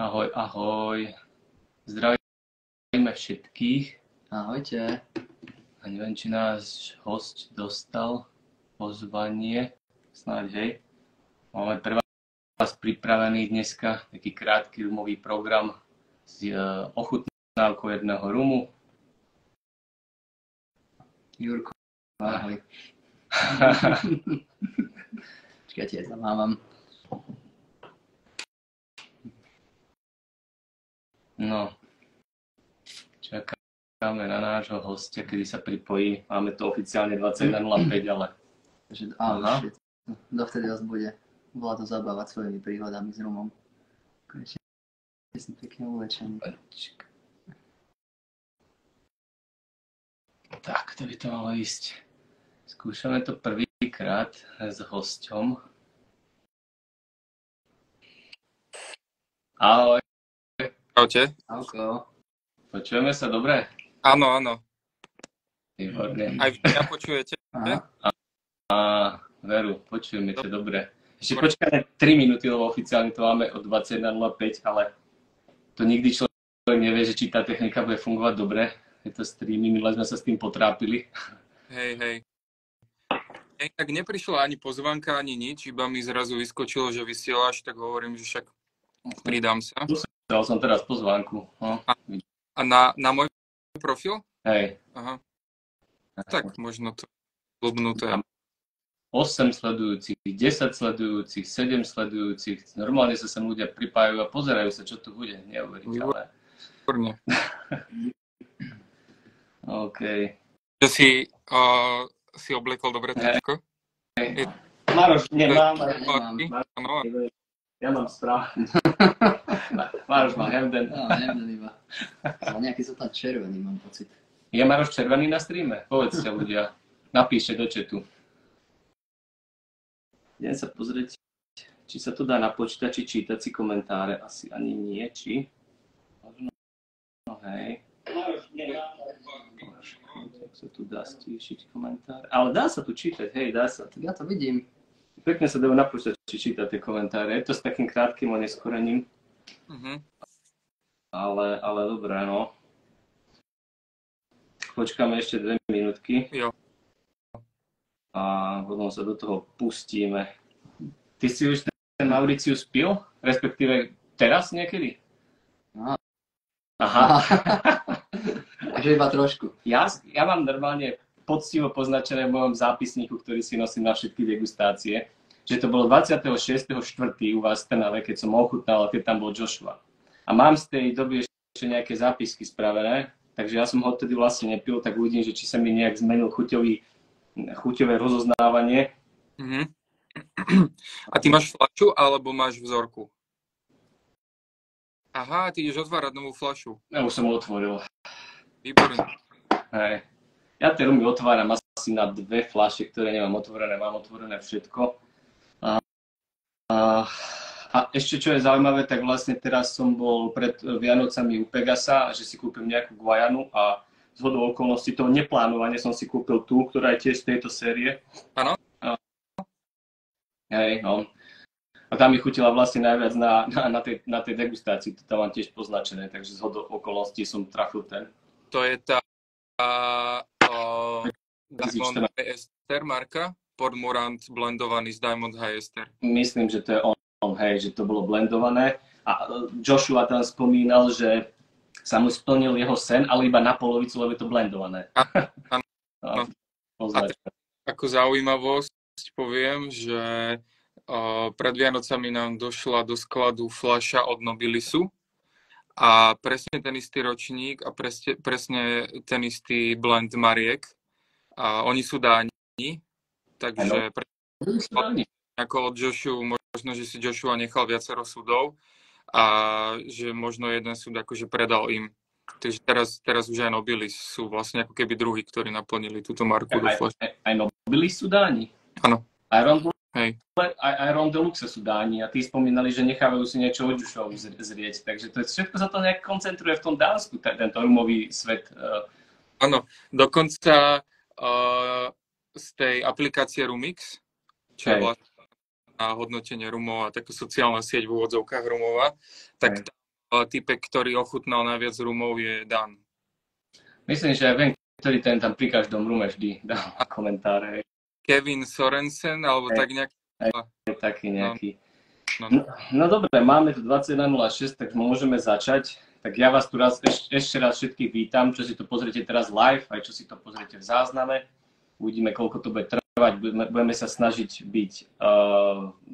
Ahoj, ahoj. Zdravíme všetkých. Ahojte. A neviem, či náš host dostal pozvanie. Snáď, hej. Máme pre vás pripravený dneska taký krátky rumový program s ochutnávkou jedného rumu. Jurko, ahoj. Čakajte, ja zamávam. No, čakáme na nášho hostia, kedy sa pripojí. Máme to oficiálne 21.05, ale... Shit. Dovtedy vás bude Vlado zabávať svojimi príhodami s rumom. Konečne som pekne uvečený. Tak, to by to malo ísť. Skúšame to prvýkrát s hosťom. Ahoj. Čaute. Ahojko. Počujeme sa dobre? Áno, áno. Výborne. Aj vy mňa počujete? Veru, počujeme ťa dobre. Ešte počkáme 3 minúty, lebo oficiálne to máme od 21.05, ale to nikdy človek nevie, že či tá technika bude fungovať dobre. Je to streamy, minule sme sa s tým potrápili. Hej. Tak neprišla ani pozvanka, ani nič, iba mi zrazu vyskočilo, že vysielaš, tak hovorím, že však pridám sa. Dal som teraz pozvánku. No. A na môj profil? Hej. Aha. Tak možno to blbnuté. 8 sledujúcich, 10 sledujúcich, 7 sledujúcich. Normálne sa sem ľudia pripájajú a pozerajú sa, čo tu bude. Neuveriteľné. Výborne. OK. Že si obliekol dobre tričko? Hej. Maroš, nemám. Ja mám správne. Maroš má hemden. Hemden iba. Ale nejaký sú tam červený, mám pocit. Je Maroš červený na streame? Povedzte ľudia. Napíšte do chatu. Idem sa pozrieť, či sa to dá na počítači čítať si komentáre. Asi ani nie, či? No hej. Tak sa tu dá stíšiť komentáre. Ale dá sa tu čítať, hej, dá sa. Tak ja to vidím. Pekne sa dajú na počítači čítať tie komentáre. Je to s takým krátkym oneskorením. Ale dobré, no. Počkáme ešte 2 minútky. Jo. A potom sa do toho pustíme. Ty si už ten Mauricius pil? Respektíve teraz niekedy? Aha. Takže iba trošku. Ja mám normálne poctivo poznačené v mojom zápisníku, ktorý si nosím na všetky degustácie, že to bolo 26.4. u vás v Trnave, keď som ochutnal, keď tam bol Joshua. A mám z tej doby ešte nejaké zápisky spravené, takže ja som ho odtedy vlastne nepil, tak uvidím, že či sa mi nejak zmenil chuťové rozoznávanie. A ty máš fľašu alebo máš vzorku? Aha, ty ideš otvárať novú fľašu. Ja už som ho otvoril. Výborné. Hej. Ja tie rumy otváram asi na 2 fľaše, ktoré nemám otvorené. Mám otvorené všetko. A ešte čo je zaujímavé, tak vlastne teraz som bol pred Vianocami u Pegasa, že si kúpim nejakú Guajanu a zhodou okolností toho neplánovane som si kúpil tú, ktorá je tiež z tejto série. Áno. Hej, no. A tam mi chutila vlastne najviac na tej degustácii, to tam mám tiež poznačené, takže zhodou okolností som trafil ten. To je tá Diamond High Ester marka, Podmorant blendovaný z Diamond High Ester. Myslím, že to je on, hej, že to bolo blendované. A Joshua tam spomínal, že sa mu splnil jeho sen, ale iba na polovicu, lebo je to blendované. Áno. Ako zaujímavosť poviem, že pred Vianocami nám došla do skladu fľaša od Nobilisu a presne ten istý ročník a presne ten istý blend mariek. A oni sú Dáni, takže ako od Joshua, možno, že si Joshua nechal viacero súdov a že možno jeden súd akože predal im. Takže teraz už aj Nobilis sú vlastne ako keby druhí, ktorí naplnili túto marku do fľaše. Aj Nobilis sú Dáni? Áno. Aj Ron Deluxe sú Dáni a tí spomínali, že nechávajú si niečo od Joshua zrieť. Takže to je, všetko sa to nejak koncentruje v tom Dánsku, tento rumový svet. Áno, dokonca z tej aplikácie Rumix, čo je vlastne na hodnotenie rumov a taká sociálna sieť v úvodzovkách rumová, tak tam typek, ktorý ochutnal najviac rumov, je Dan. Myslím, že ja viem, ktorý ten tam pri každom rume vždy dal komentáre. Kevin Sorensen, alebo tak nejaký. Taký nejaký. No dobre, máme tu 21.06, tak môžeme začať. Tak ja vás tu ešte raz všetkých vítam, čo si to pozriete teraz live, aj čo si to pozriete v zázname. Uvidíme, koľko to bude trvať. Budeme sa snažiť byť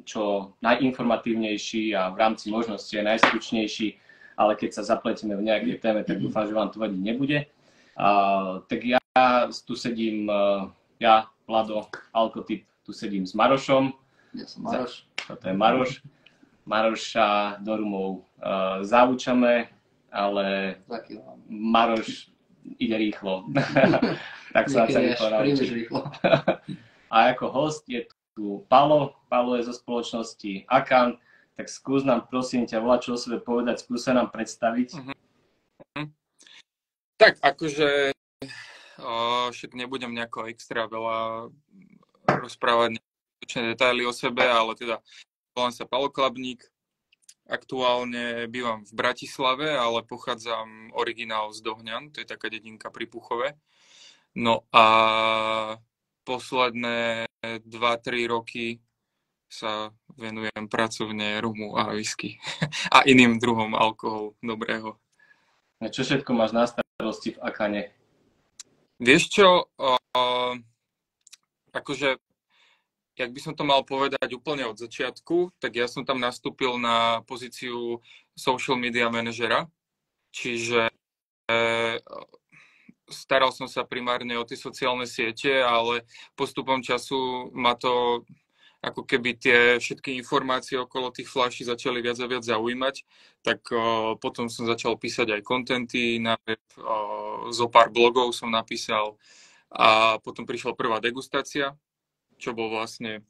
čo najinformatívnejší a v rámci možnosti aj najstručnejší, ale keď sa zapletíme v nejakej téme, tak dúfam, že vám to vadiť nebude. Tak ja tu sedím, ja, Vlado, Alkotyp, tu sedím s Marošom. Ja som Maroš. Toto je Maroš. Maroša do rumov zaučame, ale Maroš ide rýchlo. Tak sa príliš rýchlo. A ako host je tu Palo. Palo je zo spoločnosti Akan. Tak skús nám, prosím ťa, volať, čo o sebe povedať, skús sa nám predstaviť. Tak, akože však nebudem nejako extra veľa rozprávať detaily o sebe, ale teda volám sa Palo Klabník. Aktuálne bývam v Bratislave, ale pochádzam originál z Dohňan, to je taká dedinka pri Puchove. No a posledné 2-3 roky sa venujem pracovne rumu a whisky a iným druhom alkoholu dobrého. A čo všetko máš na starosti v Akane? Vieš čo, akože jak by som to mal povedať úplne od začiatku, tak ja som tam nastúpil na pozíciu social media manažera, čiže staral som sa primárne o tie sociálne siete, ale postupom času ma to ako keby tie všetky informácie okolo tých fľaší začali viac a viac zaujímať, tak potom som začal písať aj kontenty na web, zo pár blogov som napísal a potom prišla prvá degustácia, čo bol vlastne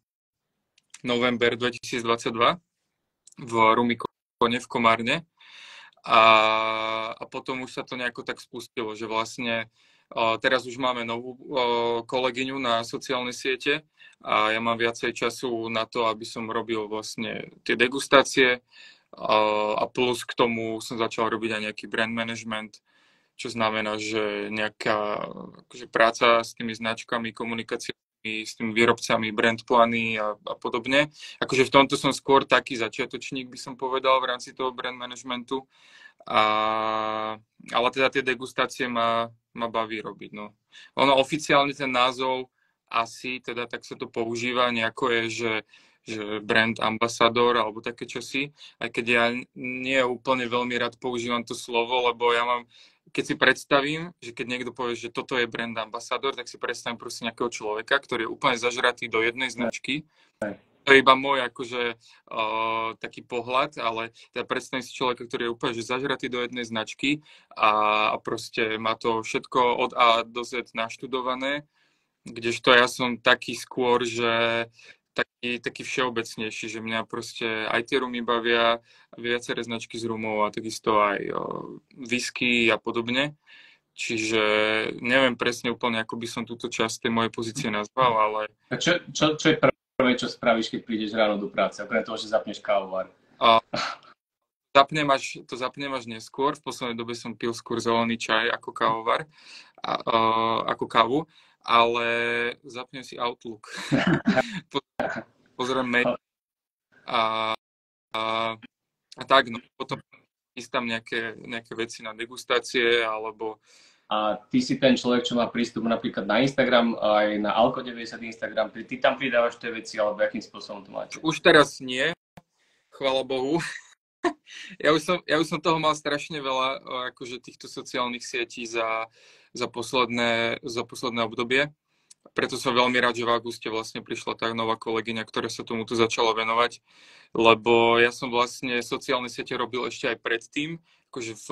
november 2022 v Rumikone v Komárne. A potom už sa to nejako tak spustilo, že vlastne teraz už máme novú kolegyňu na sociálne siete a ja mám viacej času na to, aby som robil vlastne tie degustácie a plus k tomu som začal robiť aj nejaký brand management, čo znamená, že nejaká akože práca s tými značkami, komunikácia s tými výrobcami, brand plány a podobne. Akože v tomto som skôr taký začiatočník, by som povedal, v rámci toho brand managementu. Ale teda tie degustácie ma baví robiť. No. Ono oficiálne ten názov asi, teda tak sa to používa, nejako je, že brand ambassador alebo také čosi, aj keď ja nie úplne veľmi rád používam to slovo, lebo ja mám keď si predstavím, že keď niekto povie, že toto je brand ambassador, tak si predstavím proste nejakého človeka, ktorý je úplne zažratý do jednej značky. To je iba môj akože taký pohľad, ale teda predstavím si človeka, ktorý je úplne že zažratý do jednej značky a proste má to všetko od A do Z naštudované, kdežto ja som taký skôr, že taký všeobecnejší, že mňa proste aj tie rumy bavia, viaceré značky z rumov a takisto aj whisky a podobne. Čiže neviem presne úplne, ako by som túto časť tej mojej pozície nazval, ale... A čo je prvé, čo spravíš, keď prídeš ráno do práce, okrem toho, že zapneš kávovar? Zapnem až neskôr. V poslednej dobe som pil skôr zelený čaj ako kávovar, ako kávu. Ale zapnem si Outlook, pozriem mail a tak, no potom chystám nejaké veci na degustácie, alebo... A ty si ten človek, čo má prístup napríklad na Instagram, aj na Alko90 Instagram, ty tam pridávaš tie veci, alebo akým spôsobom to máte? Už teraz nie, chvála Bohu. Ja už som toho mal strašne veľa, akože týchto sociálnych sietí za posledné obdobie. Preto som veľmi rád, že v auguste vlastne prišla tá nová kolegyňa, ktorá sa tomuto začala venovať, lebo ja som vlastne sociálne siete robil ešte aj predtým, akože v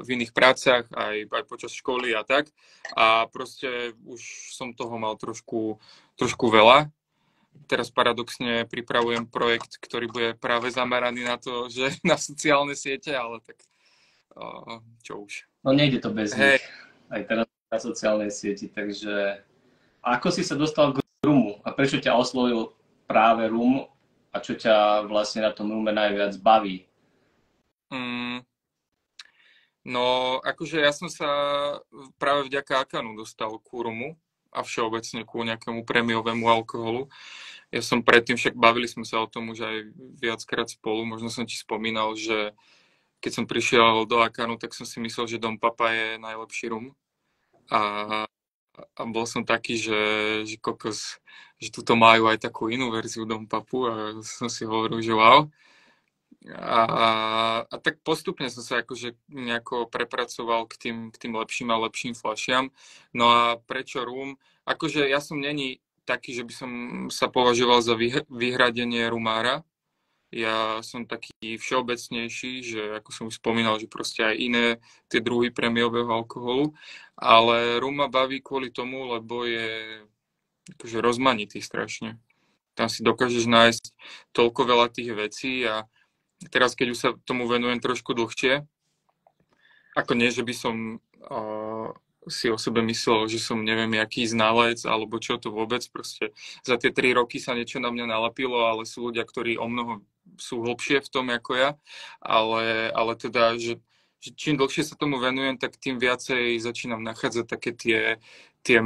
iných prácach, aj počas školy a tak. A proste už som toho mal trošku veľa. Teraz paradoxne pripravujem projekt, ktorý bude práve zameraný na to, že na sociálne siete, ale tak čo už. No nejde to bez nich. Aj teraz na sociálnej sieti, takže ako si sa dostal k rumu a prečo ťa oslovil práve rum a čo ťa vlastne na tom rume najviac baví? Mm, no, akože ja som sa práve vďaka Akanu dostal ku rumu a všeobecne ku nejakému prémiovému alkoholu. Ja som predtým, však bavili sme sa o tom už aj viackrát spolu, možno som ti spomínal, že keď som prišiel do Akanu, tak som si myslel, že Dom Papa je najlepší rum. A bol som taký, že kokos, že tuto majú aj takú inú verziu Dom Papu a som si hovoril, že wow. A tak postupne som sa akože nejako prepracoval k tým lepším a lepším fľašiam. No a prečo rum? Akože ja som není taký, že by som sa považoval za vyhradenie rumára. Ja som taký všeobecnejší, že ako som už spomínal, že proste aj iné tie druhy prémiového alkoholu. Ale rum ma baví kvôli tomu, lebo je akože rozmanitý strašne. Tam si dokážeš nájsť toľko veľa tých vecí a teraz, keď už sa tomu venujem trošku dlhšie, ako nie, že by som si o sebe myslel, že som neviem, aký znalec, alebo čo to vôbec, proste za tie 3 roky sa niečo na mňa nalapilo, ale sú ľudia, ktorí o mnoho sú hlbšie v tom ako ja, ale teda, že čím dlhšie sa tomu venujem, tak tým viacej začínam nachádzať také tie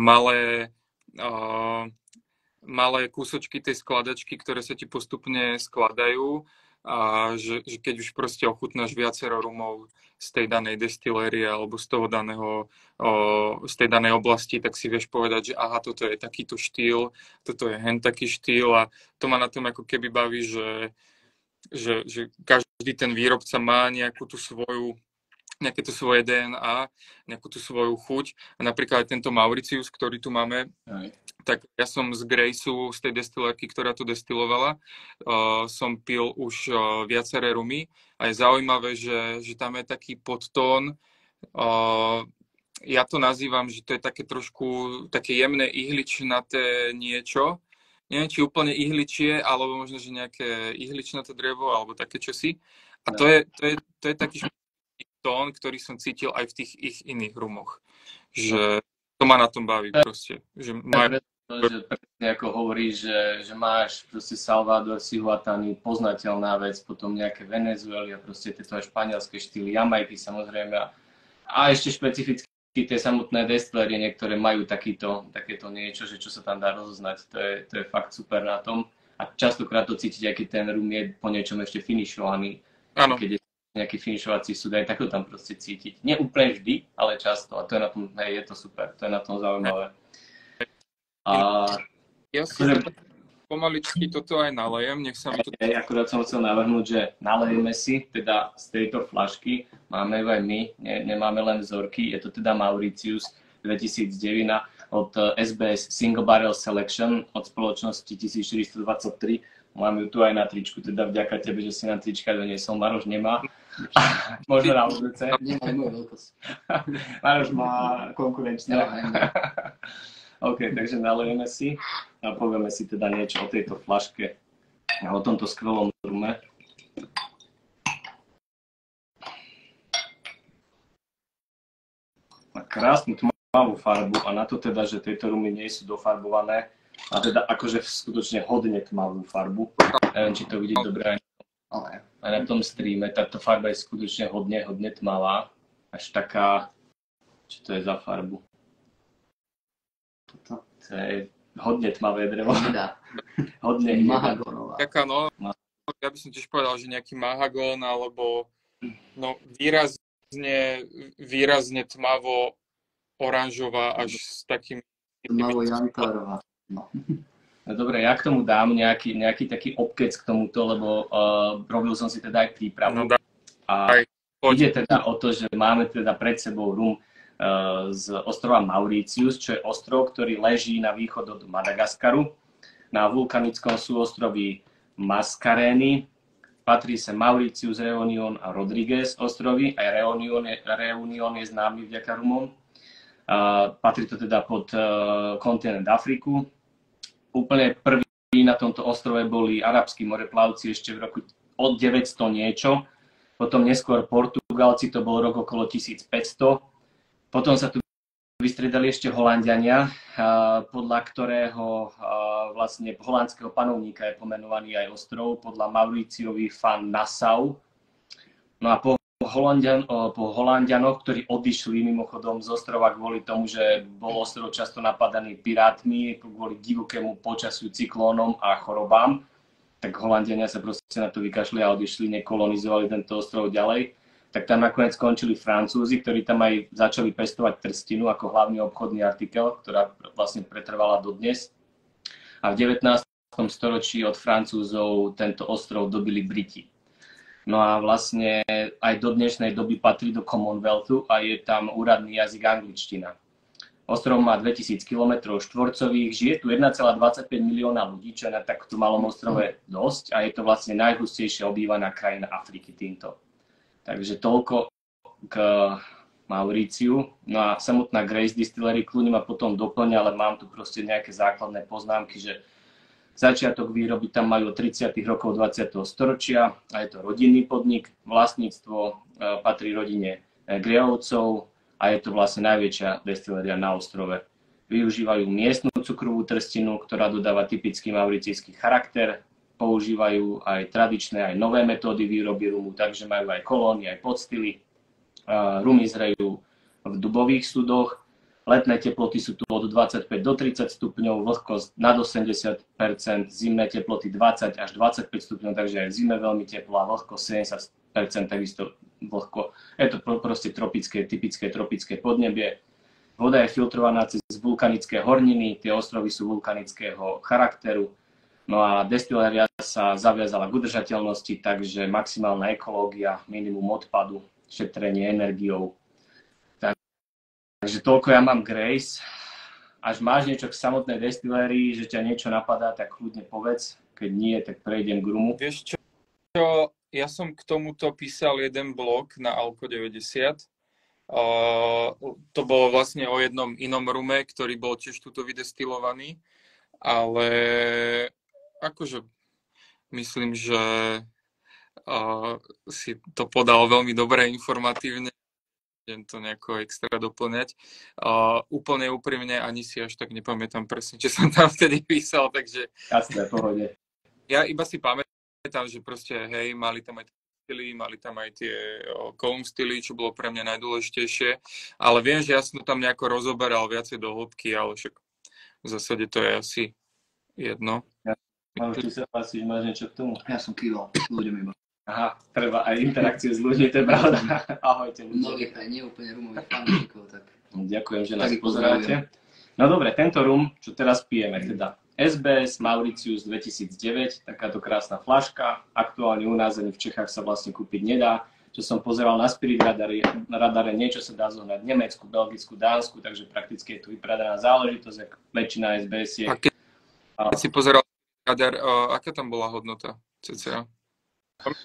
malé kúsočky tej skladačky, ktoré sa ti postupne skladajú a že keď už proste ochutnáš viacero rumov z tej danej destilérie alebo z tej danej oblasti, tak si vieš povedať, že aha, toto je takýto štýl, toto je hen taký štýl a to ma na tom ako keby baví, že každý ten výrobca má nejaké to svoje DNA, nejakú tú svoju chuť. A napríklad aj tento Mauritius, ktorý tu máme, tak ja som z Graceu, z tej destilérky, ktorá to destilovala, som pil už viaceré rumy a je zaujímavé, že tam je taký podtón. Ja to nazývam, že to je také trošku také jemné ihličnaté niečo. Neviem, či úplne ihličie, alebo možno, že nejaké ihličnaté drevo, alebo také čosi. A to je taký tón, ktorý som cítil aj v tých ich iných rumoch. Že to ma na tom baví proste. Že presne ako hovoríš, že máš proste Salvador, Cihuatany, poznateľná vec, potom nejaké Venezuely a proste tieto aj španielské štýly, Jamajky samozrejme a ešte špecificky tie samotné destilérie, niektoré majú takéto niečo, že čo sa tam dá rozoznať, to je fakt super na tom a častokrát to cítiť, aj keď ten rum je po niečom ešte finišovaný. Áno. Keď je nejaký finišovací súd, aj tak to tam proste cítiť. Nie úplne vždy, ale často. A to je na tom, je to super. To je na tom zaujímavé. Ja si pomaličky toto aj nalejem, nech sa mi to... Akurát som chcel navrhnúť, že nalejeme si teda z tejto fľašky. Máme ju aj my, nemáme len vzorky. Je to teda Mauritius 2009 od SBS Single Barrel Selection od spoločnosti 1423. Mám ju tu aj na tričku, teda vďaka tebe, že si na trička doniesol. Maroš nemá. Možno na budúce. Nemá moju veľkosť. Maroš má konkurenčné. OK, takže nalejeme si a povieme si teda niečo o tejto fľaške a o tomto skvelom rume. Má krásnu tmavú farbu a na to teda, že tieto rumy nie sú dofarbované, a teda akože skutočne hodne tmavú farbu. Neviem, či to vidieť dobre aj na tom streame. Táto farba je skutočne hodne tmavá. Až taká... Čo to je za farbu? To je hodne tmavé drevo. Hodne mahagonová. Taká ja by som tiež povedal, že nejaký mahagón alebo výrazne tmavo oranžová až s takým... Tmavo jantárová. No dobre, ja k tomu dám nejaký taký obkec k tomuto, lebo robil som si teda aj prípravu. A ide teda o to, že máme teda pred sebou rum z ostrova Mauritius, čo je ostrov, ktorý leží na východ od Madagaskaru. Na vulkanickom súostroví Mascarény. Patrí sa Mauritius, Reunion a Rodrigues ostrovy. Aj Reunion je známy vďaka rumom. Patrí to teda pod kontinent Afriku. Úplne prví na tomto ostrove boli arabskí moreplavci ešte v roku od 900 niečo. Potom neskôr Portugalci, to bol rok okolo 1500. Potom sa tu vystriedali ešte Holanďania, podľa ktorého vlastne holandského panovníka je pomenovaný aj ostrov, podľa Mauritiový Van Nassau. No a po Holandianoch, ktorí odišli mimochodom z ostrova kvôli tomu, že bol ostrov často napadaný pirátmi, kvôli divokému počasiu, cyklónom a chorobám, tak Holandiania sa proste na to vykašli a odišli, nekolonizovali tento ostrov ďalej. Tak tam nakoniec skončili Francúzi, ktorí tam aj začali pestovať trstinu ako hlavný obchodný artikel, ktorá vlastne pretrvala dodnes. A v 19. storočí od Francúzov tento ostrov dobili Briti. No a vlastne aj do dnešnej doby patrí do Commonwealthu a je tam úradný jazyk angličtina. Ostrov má 2000 km štvorcových, žije tu 1,25 milióna ľudí, čo je na takto malom ostrove dosť a je to vlastne najhustejšie obývaná krajina Afriky týmto. Takže toľko k Mauriciu. No a samotná Grace Distillery kľudne ma potom doplňa, ale mám tu proste nejaké základné poznámky, že začiatok výroby tam majú od 30. rokov 20. storočia a je to rodinný podnik, vlastníctvo patrí rodine Greyovcov a je to vlastne najväčšia destiléria na ostrove. Využívajú miestnu cukrovú trstinu, ktorá dodáva typický mauricijský charakter, používajú aj tradičné, aj nové metódy výroby rumu, takže majú aj kolóny, aj podstily. Rumy zrejú v dubových súdoch. Letné teploty sú tu od 25 do 30 stupňov, vlhkosť nad 80%, zimné teploty 20 až 25 stupňov, takže aj v zime veľmi teplá, vlhkosť 70%, takisto vlhko. Je to proste typické tropické podnebie. Voda je filtrovaná cez vulkanické horniny, tie ostrovy sú vulkanického charakteru. No a destiléria sa zaviazala k udržateľnosti, takže maximálna ekológia, minimum odpadu, šetrenie energiou. Takže toľko ja mám Grace. Až máš niečo k samotnej destilérii, že ťa niečo napadá, tak kľudne povedz. Keď nie, tak prejdem k rumu. Vieš čo, ja som k tomuto písal jeden blog na Alko 90. To bolo vlastne o jednom inom rume, ktorý bol tiež tuto vydestilovaný. Ale akože myslím, že si to podal veľmi dobre, informatívne. Idem to nejako extra doplňať. Úplne úprimne ani si až tak nepamätám presne, čo som tam vtedy písal, takže... Jasné, pohode. Ja iba si pamätám, že proste, hej, mali tam aj styly, mali tam aj tie column styly, čo bolo pre mňa najdôležitejšie, ale viem, že ja som to tam nejako rozoberal viacej do hĺbky, ale však v zásade to je asi jedno. Ty sa hlasíš, máš niečo k tomu? Ja som kýval ľuďom iba. Aha, treba aj interakciu s ľuďmi, to je pravda. Ahojte ľudia. Mnohých aj neúplne rumových fanúšikov, tak... Ďakujem, že nás pozeráte. No dobre, tento rum, čo teraz pijeme, teda SBS Mauritius 2009, takáto krásna fľaška. Aktuálne u nás ani v Čechách sa vlastne kúpiť nedá. Čo som pozeral na Spirit radare, niečo sa dá zohnať v Nemecku, Belgicku, Dánsku, takže prakticky je tu vypredaná záležitosť, ako väčšina SBS je. A keď si pozeral radar, aká tam bola hodnota cca?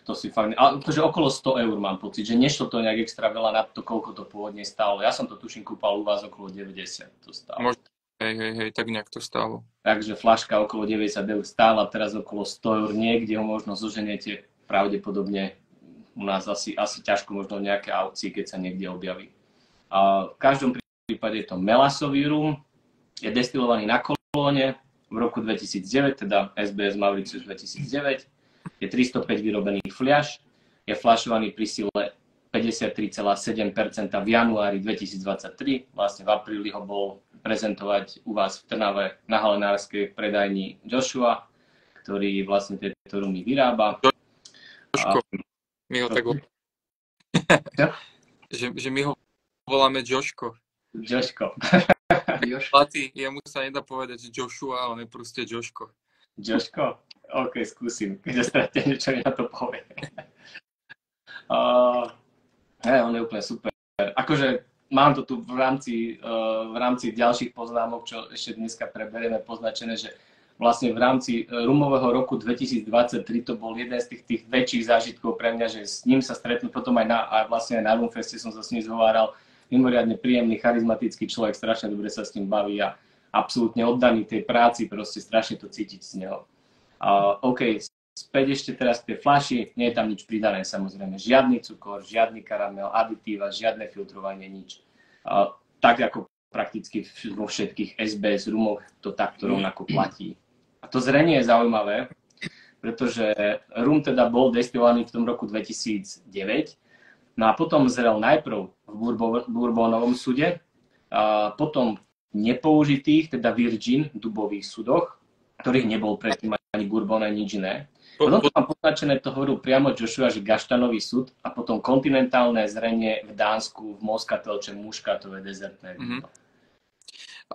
To si fakt, ale že okolo 100 eur mám pocit, že nešlo to nejak extra veľa na to, koľko to pôvodne stálo. Ja som to tuším kúpal u vás okolo 90 to stálo. Možno, hej, tak nejak to stálo. Takže fľaška okolo 90 eur stála, teraz okolo 100 eur niekde ho možno zoženiete pravdepodobne u nás asi ťažko možno v nejaké aukcii, keď sa niekde objaví. A v každom prípade je to melasový rum, je destilovaný na kolóne v roku 2009, teda SBS Mauritius 2009. Je 305 vyrobených fľaš, je fľašovaný pri sile 53,7% v januári 2023. Vlastne v apríli ho bol prezentovať u vás v Trnave na halenárskej predajni Joshua, ktorý vlastne tieto rumy vyrába. Joško, my ho tak že my ho voláme Joško. Joško. Jemu sa nedá povedať Joshua, ale proste Joško. Joško? OK, skúsim, keď ostráte niečo, mi na to povie. On je úplne super. Akože mám to tu v rámci ďalších poznámok, čo ešte dneska preberieme, poznačené, že vlastne v rámci rumového roku 2023 to bol jeden z tých väčších zážitkov pre mňa, že s ním sa stretnúť potom aj vlastne aj na Rumfeste som sa s ním zhováral. Mimoriadne príjemný, charizmatický človek, strašne dobre sa s ním baví a absolútne oddaný tej práci, proste strašne to cítiť z neho. OK, späť ešte teraz tie fľaši, nie je tam nič pridané, samozrejme, žiadny cukor, žiadny karamel, aditíva, žiadne filtrovanie, nič. Tak ako prakticky vo všetkých SBS rumoch to takto rovnako platí. A to zrenie je zaujímavé, pretože rum teda bol destilovaný v tom roku 2009 No a potom zrel najprv v bourbónovom sude, a potom nepoužitých, teda virgin dubových sudoch, ktorých nebol predtým ani bourbon, ani nič iné. Potom to mám poznačené, to hovoril priamo Joshua, že gaštanový sud a potom kontinentálne zrenie v Dánsku, v Moscatel, čo muškátové dezertné víno.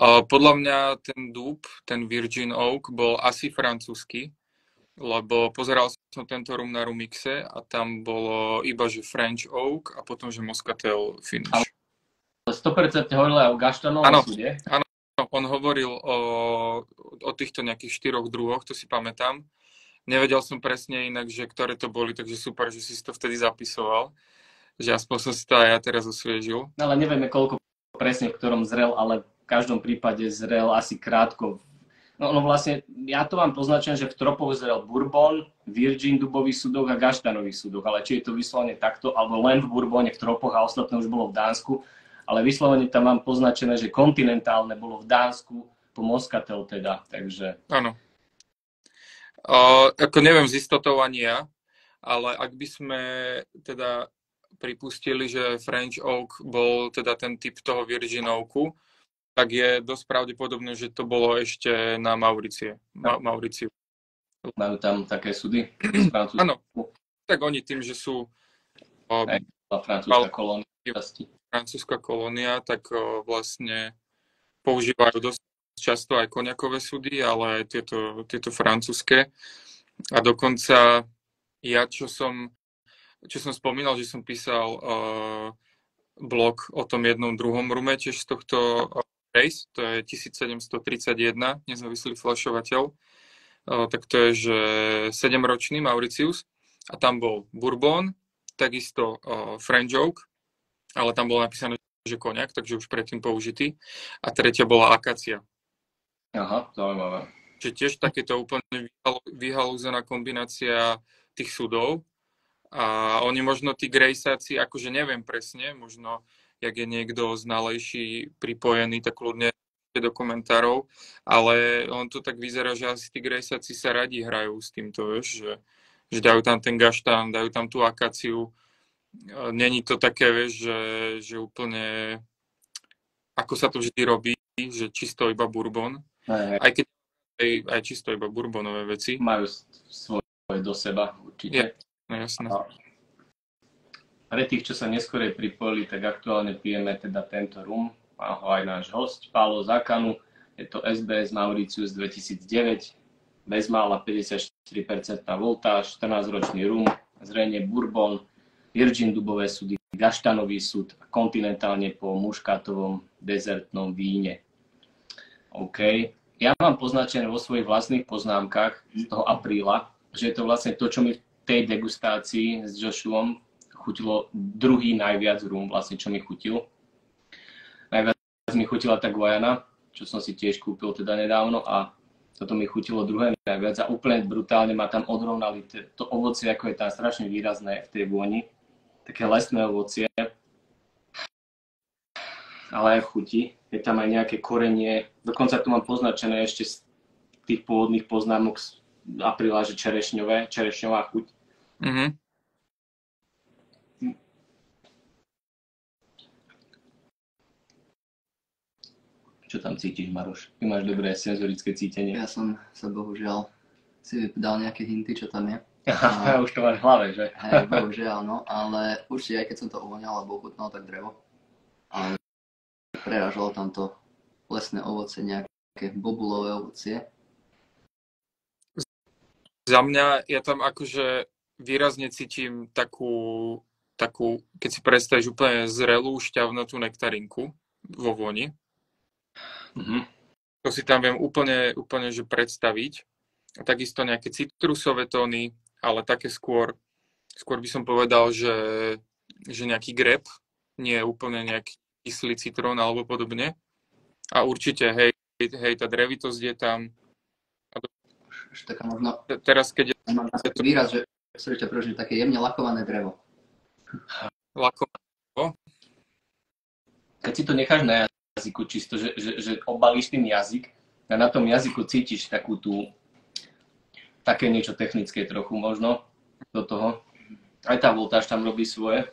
Podľa mňa ten dúb, ten Virgin Oak, bol asi francúzsky, lebo pozeral som tento rum na Rumixe a tam bolo iba, že French Oak a potom, že Moscatel Finish. Ale 100% hovoril aj o gaštanovom súde? Áno, on hovoril o týchto nejakých 4 druhoch, to si pamätám. Nevedel som presne inak, že ktoré to boli, takže super, že si to vtedy zapisoval. Že aspoň som si to aj ja teraz osviežil. No, ale nevieme, koľko presne v ktorom zrel, ale v každom prípade zrel asi krátko. No vlastne, ja to mám poznačené, že v tropoch zrel bourbon, virgin dubových sudoch a gaštanových sudoch. Ale či je to vyslovene takto, alebo len v bourbone v tropoch a ostatné už bolo v Dánsku. Ale vyslovene tam mám poznačené, že kontinentálne bolo v Dánsku po Moscatel teda, takže... Áno. Ako neviem z istotou ani ja, ale ak by sme teda pripustili, že French Oak bol teda ten typ toho Virgin Oaku, tak je dosť pravdepodobné, že to bolo ešte na Mauriciu. Majú tam také súdy? Áno, tak oni tým, že sú francúzska kolónia, tak vlastne používajú dosť často aj koniakové súdy, ale aj tieto francúzske. A dokonca ja, čo som spomínal, že som písal blog o tom jednom druhom rume, tiež z tohto race, to je 1731, nezávislý fľašovateľ, tak to je, že 7-ročný Mauritius a tam bol Bourbon, takisto French Oak, ale tam bolo napísané, že koniak, takže už predtým použitý. A tretia bola Akácia. Aha, zaujímavé. Čiže tiež takéto úplne vyhalúzená kombinácia tých sudov. A oni možno tí grejsáci, akože neviem presne, možno jak je niekto znalejší pripojený, tak ľudne do komentárov, ale on to tak vyzerá, že asi tí grejsáci sa radi hrajú s týmto, vieš, že dajú tam ten gaštán, dajú tam tú akáciu. Není to také, vieš, že úplne ako sa to vždy robí, že čisto iba bourbon. Aj keď aj čisto iba bourbonové veci. Majú svoje do seba určite. Jasné. Pre tých, čo sa neskorej pripojili, tak aktuálne pijeme teda tento rum. Má ho aj náš host, Pálo Zakanu. Je to SBS Mauritius 2009. Bezmála 54% voltáž, 14-ročný rum, zrejne bourbon, virgin dubové sudy, gaštanový sud a kontinentálne po muškátovom dezertnom víne. OK. Ja mám poznačené vo svojich vlastných poznámkach z toho apríla, že je to vlastne to, čo mi v tej degustácii s Joshuom chutilo druhý najviac rum, vlastne čo mi chutil. Najviac mi chutila tá Guajana, čo som si tiež kúpil teda nedávno a toto mi chutilo druhé najviac a úplne brutálne ma tam odrovnali to ovocie, ako je tam strašne výrazné v tej vôni. Také lesné ovocie, ale aj v chuti. Je tam aj nejaké korenie. Dokonca tu mám poznačené ešte z tých pôvodných poznámok z apríla, že čerešňová chuť. Mm-hmm. Čo tam cítiš, Maroš? Ty máš dobré senzorické cítenie. Ja som sa bohužiaľ si dal nejaké hinty, čo tam je. Aha, už to máš v hlave, že? Hej, bohužiaľ, no, ale určite aj keď som to uvoňal alebo ochutnal, tak drevo. Ale prerážalo tam to lesné ovocie, nejaké bobulové ovocie. Za mňa ja tam akože výrazne cítim takú, keď si predstavíš úplne zrelú, šťavnatú nektarinku vo voni. Mm-hmm. To si tam viem úplne že predstaviť. A takisto nejaké citrusové tóny, ale také skôr by som povedal, že nejaký grep, nie úplne nejaký kyslý citrón alebo podobne. A určite, hej, tá drevitosť je tam. Už taká možno... Teraz, keď mám taký výraz, že také jemne lakované drevo. Lakované drevo? Keď si to necháš na jazyku čisto, že obalíš tým jazyk a na tom jazyku cítiš takú tú také niečo technické trochu možno do toho. Aj tá voltáž tam robí svoje.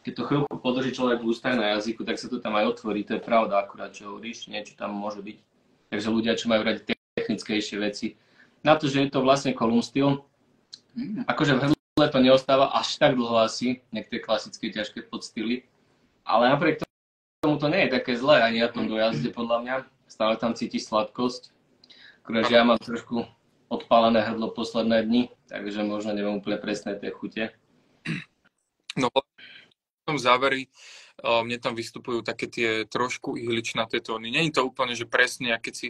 keď to chvíľku podrží človek v ústach na jazyku, tak sa to tam aj otvorí, to je pravda akurát, čo hovoríš, niečo tam môže byť. Takže ľudia, čo majú radi technickejšie veci. Na to, že je to vlastne Column styl, akože v hrdle to neostáva až tak dlho asi, niektoré klasické ťažké podstyly, ale napriek tomu to nie je také zlé ani na tom dojazde, podľa mňa. Stále tam cítiš sladkosť. Akurát, že ja mám trošku odpálené hrdlo posledné dni, takže možno neviem úplne presné tie chute. No, v tom záveri mne tam vystupujú také tie trošku ihličnaté tóny. Nie je to úplne, že presne, keď si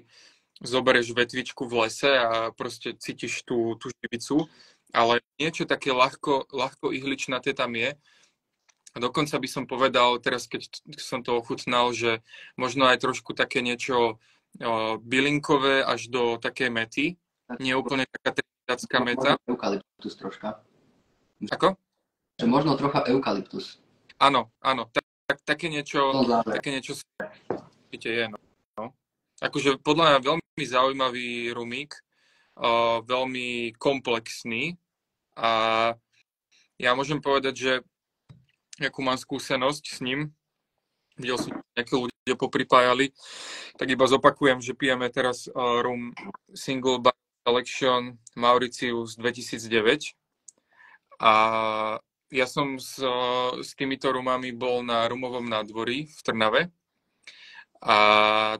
zoberieš vetvičku v lese a proste cítiš tú živicu, ale niečo také ľahko ihličnaté tam je. A dokonca by som povedal, teraz keď som to ochutnal, že možno aj trošku také niečo bylinkové až do takej mety. Nie úplne taká trinidádska meta. Eukalyptus troška. Ako? Že možno trocha eukalyptus. Áno. Také niečo je. No. Akože podľa mňa veľmi zaujímavý rumík, veľmi komplexný. A ja môžem povedať, že akú mám skúsenosť s ním, videl som, nejaké ľudia popripájali, tak iba zopakujem, že pijeme teraz rum Single Barrel Selection Mauritius 2009 a ja som s týmito rumami bol na rumovom nádvorí v Trnave a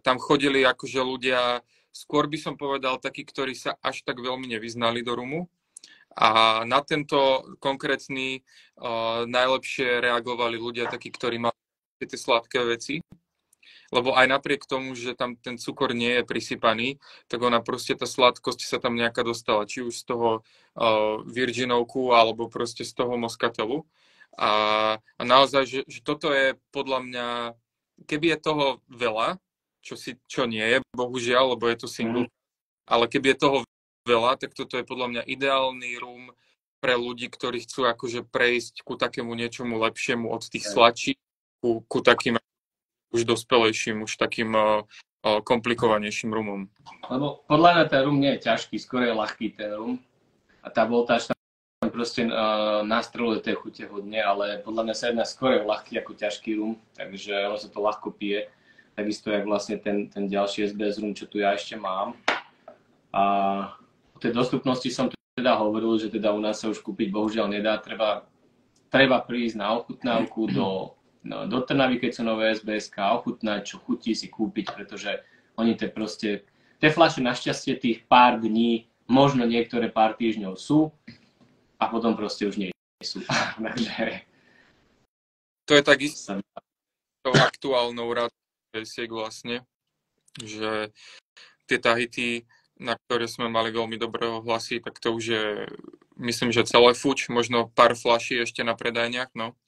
tam chodili akože ľudia, skôr by som povedal takí, ktorí sa až tak veľmi nevyznali do rumu. A na tento konkrétny najlepšie reagovali ľudia takí, ktorí mali tie sladké veci. Lebo aj napriek tomu, že tam ten cukor nie je prisypaný, tak ona proste tá sladkosť sa tam nejaká dostala. Či už z toho virginovku, alebo proste z toho moskatelu. A naozaj, že toto je podľa mňa, keby je toho veľa, čo nie je, bohužiaľ, lebo je to single, ale keby je toho veľa, tak toto je podľa mňa ideálny rum pre ľudí, ktorí chcú akože prejsť ku takému niečomu lepšiemu od tých sladší ku takým už dospelejším, už takým komplikovanejším rumom. Lebo podľa mňa ten rum nie je ťažký, skôr je ľahký ten rum a tá voltáž tam proste nastreluje tie chute hodne, ale podľa mňa sa jedná skôr je ľahký ako ťažký rum, takže ono sa to ľahko pije, takisto jak vlastne ten ďalší SBS rum, čo tu ja ešte mám. A o tej dostupnosti som teda hovoril, že teda u nás sa už kúpiť bohužiaľ nedá. Treba prísť na ochutnávku do Trnavy, keď sú nové SBS-ka a ochutnať, čo chutí si kúpiť, pretože oni tie fľaše našťastie tých pár dní, možno niektoré pár týždňov sú a potom proste už nie sú. To je takisto aktuálnou SBS-iek vlastne, že tie Tahiti, na ktoré sme mali veľmi dobré ohlasy, tak to už je, myslím, že celé fuč, možno pár fľaší ešte na predajniach, no.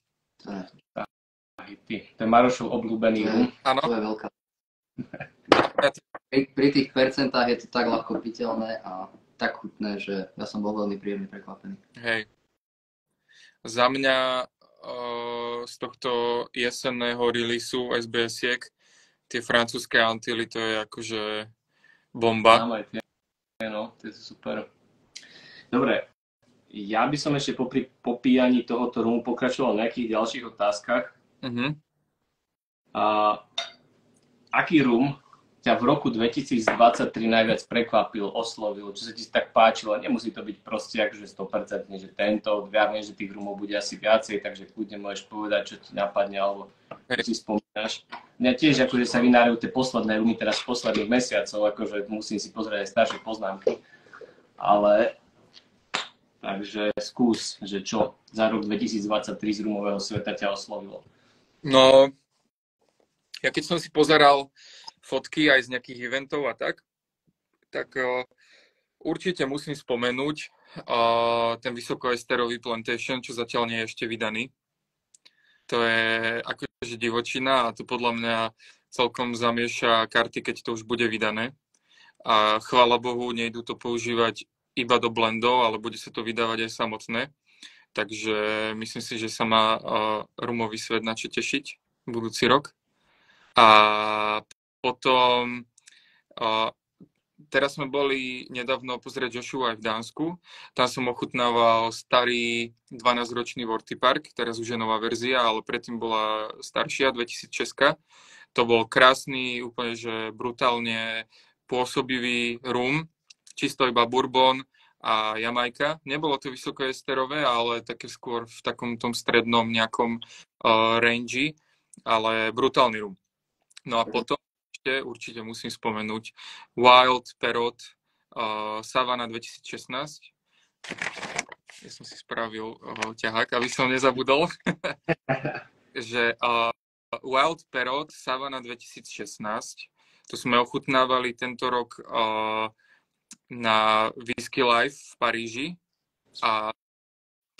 To je Marošov obľúbený rum. Áno. To je veľká. Pri tých percentách je to tak ľahko piteľné a tak chutné, že ja som bol veľmi príjemne prekvapený. Hej. Za mňa z tohto jesenného releaseu SBS-iek tie francúzske Antily, to je akože bomba. No, to je super. Dobre, ja by som ešte popri popíjaní tohoto rumu pokračoval v nejakých ďalších otázkach. Aký rum ťa v roku 2023 najviac prekvapil, oslovil, čo sa ti tak páčilo? Nemusí to byť proste akože 100%, že tento, ja viem, že tých rumov bude asi viacej, takže kľudne môžeš povedať, čo ti napadne, alebo čo si spomínaš. Mňa tiež akože sa vynárajú tie posledné rumy teraz z posledných mesiacov, akože musím si pozrieť aj staršie poznámky. Ale takže skús, že čo za rok 2023 z rumového sveta ťa oslovilo. No, ja keď som si pozeral fotky aj z nejakých eventov a tak určite musím spomenúť ten vysokoesterový Plantation, čo zatiaľ nie je ešte vydaný. To je akože divočina a to podľa mňa celkom zamieša karty, keď to už bude vydané. A chvála Bohu, nejdu to používať iba do blendov, ale bude sa to vydávať aj samotné. Takže myslím si, že sa má rumový svet na čo tešiť budúci rok. A potom teraz sme boli nedávno pozrieť Joshua aj v Dánsku. Tam som ochutnával starý 12-ročný Vorty Park, teraz už je nová verzia, ale predtým bola staršia, 2006. To bol krásny, úplne že brutálne pôsobivý rum, čisto iba bourbon a Jamajka. Nebolo to vysokoesterové, ale také skôr v takom tom strednom nejakom range, ale brutálny rum. No a potom určite musím spomenúť Wild Perot Savana 2016. Ja som si spravil ťahák, aby som nezabudol. Že Wild Perot Savana 2016, to sme ochutnávali tento rok na Whisky Life v Paríži a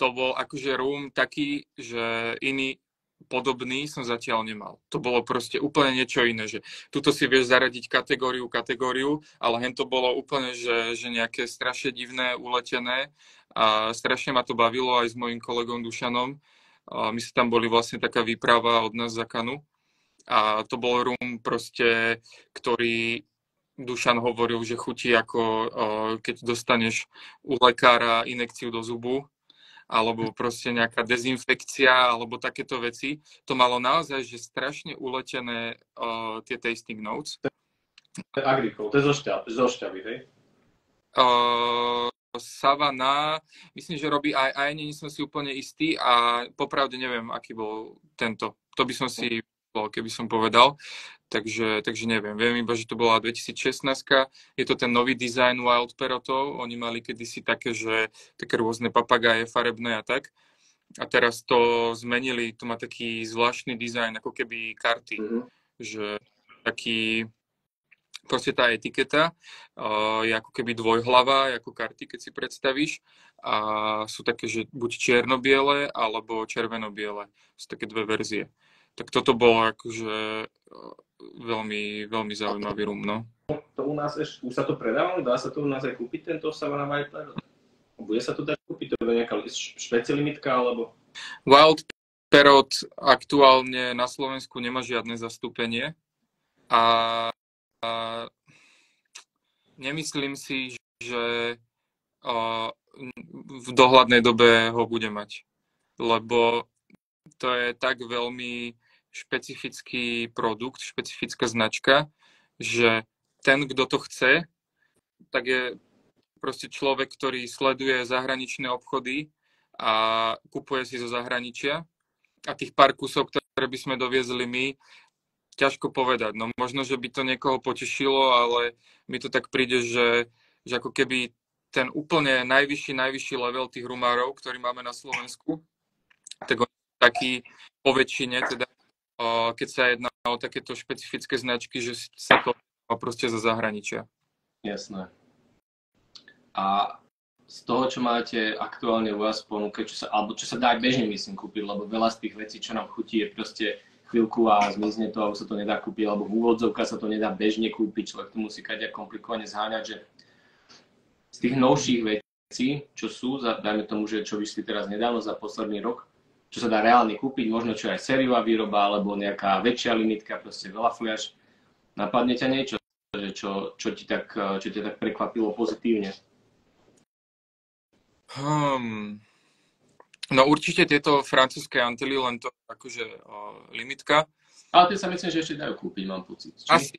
to bol akože rum taký, že iný podobný som zatiaľ nemal. To bolo proste úplne niečo iné, že tuto si vieš zaradiť kategóriu, ale hen to bolo úplne, že nejaké strašne divné, uletené a strašne ma to bavilo aj s mojím kolegom Dušanom. My sa tam boli vlastne taká výprava od nás za Kanu a to bol rum proste, ktorý Dušan hovoril, že chutí ako keď dostaneš u lekára injekciu do zubu alebo proste nejaká dezinfekcia, alebo takéto veci. To malo naozaj, že strašne uletené tie tasting notes. To je agricole, to je zo šťavy, hej? Savana, myslím, že robí aj nie som si úplne istý a popravde neviem, aký bol tento. To by som si keby som povedal. Takže neviem. Viem iba, že to bola 2016. Je to ten nový dizajn Wild Perotov. Oni mali kedysi také rôzne papagáje farebné a tak. A teraz to zmenili. To má taký zvláštny dizajn, ako keby karty. Že taký, proste tá etiketa je ako keby dvojhlava, ako karty, keď si predstavíš. A sú také, že buď čierno-biele, alebo červeno-biele. Sú také dve verzie. Tak toto bolo akože veľmi, veľmi zaujímavý rum, no. To u nás už sa to predávalo? Dá sa to u nás aj kúpiť, tento Savana Wild Perot? Bude sa to dať kúpiť? To je nejaká špecialimitka, alebo? Wild Perot aktuálne na Slovensku nemá žiadne zastúpenie a nemyslím si, že v dohľadnej dobe ho bude mať, lebo to je tak veľmi špecifický produkt, špecifická značka, že ten, kto to chce, tak je proste človek, ktorý sleduje zahraničné obchody a kupuje si zo zahraničia. A tých pár kusov, ktoré by sme doviezli my, ťažko povedať. No možno, že by to niekoho potešilo, ale mi to tak príde, že ako keby ten úplne najvyšší level tých rumárov, ktorý máme na Slovensku, tak on taký po väčšine, teda keď sa jedná o takéto špecifické značky, že sa to proste zo zahraničia. Jasné. A z toho, čo máte aktuálne u vás v ponuke, čo sa dá aj bežne, myslím, kúpiť, lebo veľa z tých vecí, čo nám chutí, je proste chvíľku a zmizne to, alebo sa to nedá kúpiť, alebo v úvodzovkách sa to nedá bežne kúpiť, človek to musí kade komplikovane zháňať, že z tých novších vecí, čo sú, dajme tomu, že čo vyšli teraz nedávno za posledný rok, čo sa dá reálne kúpiť, možno čo aj sériová výroba, alebo nejaká väčšia limitka, proste veľa fľaš. Napadne ťa niečo, čo ťa tak prekvapilo pozitívne? No určite tieto francúzske Antily, len to akože limitka. Ale tie sa myslím, že ešte dajú kúpiť, mám pocit. Asi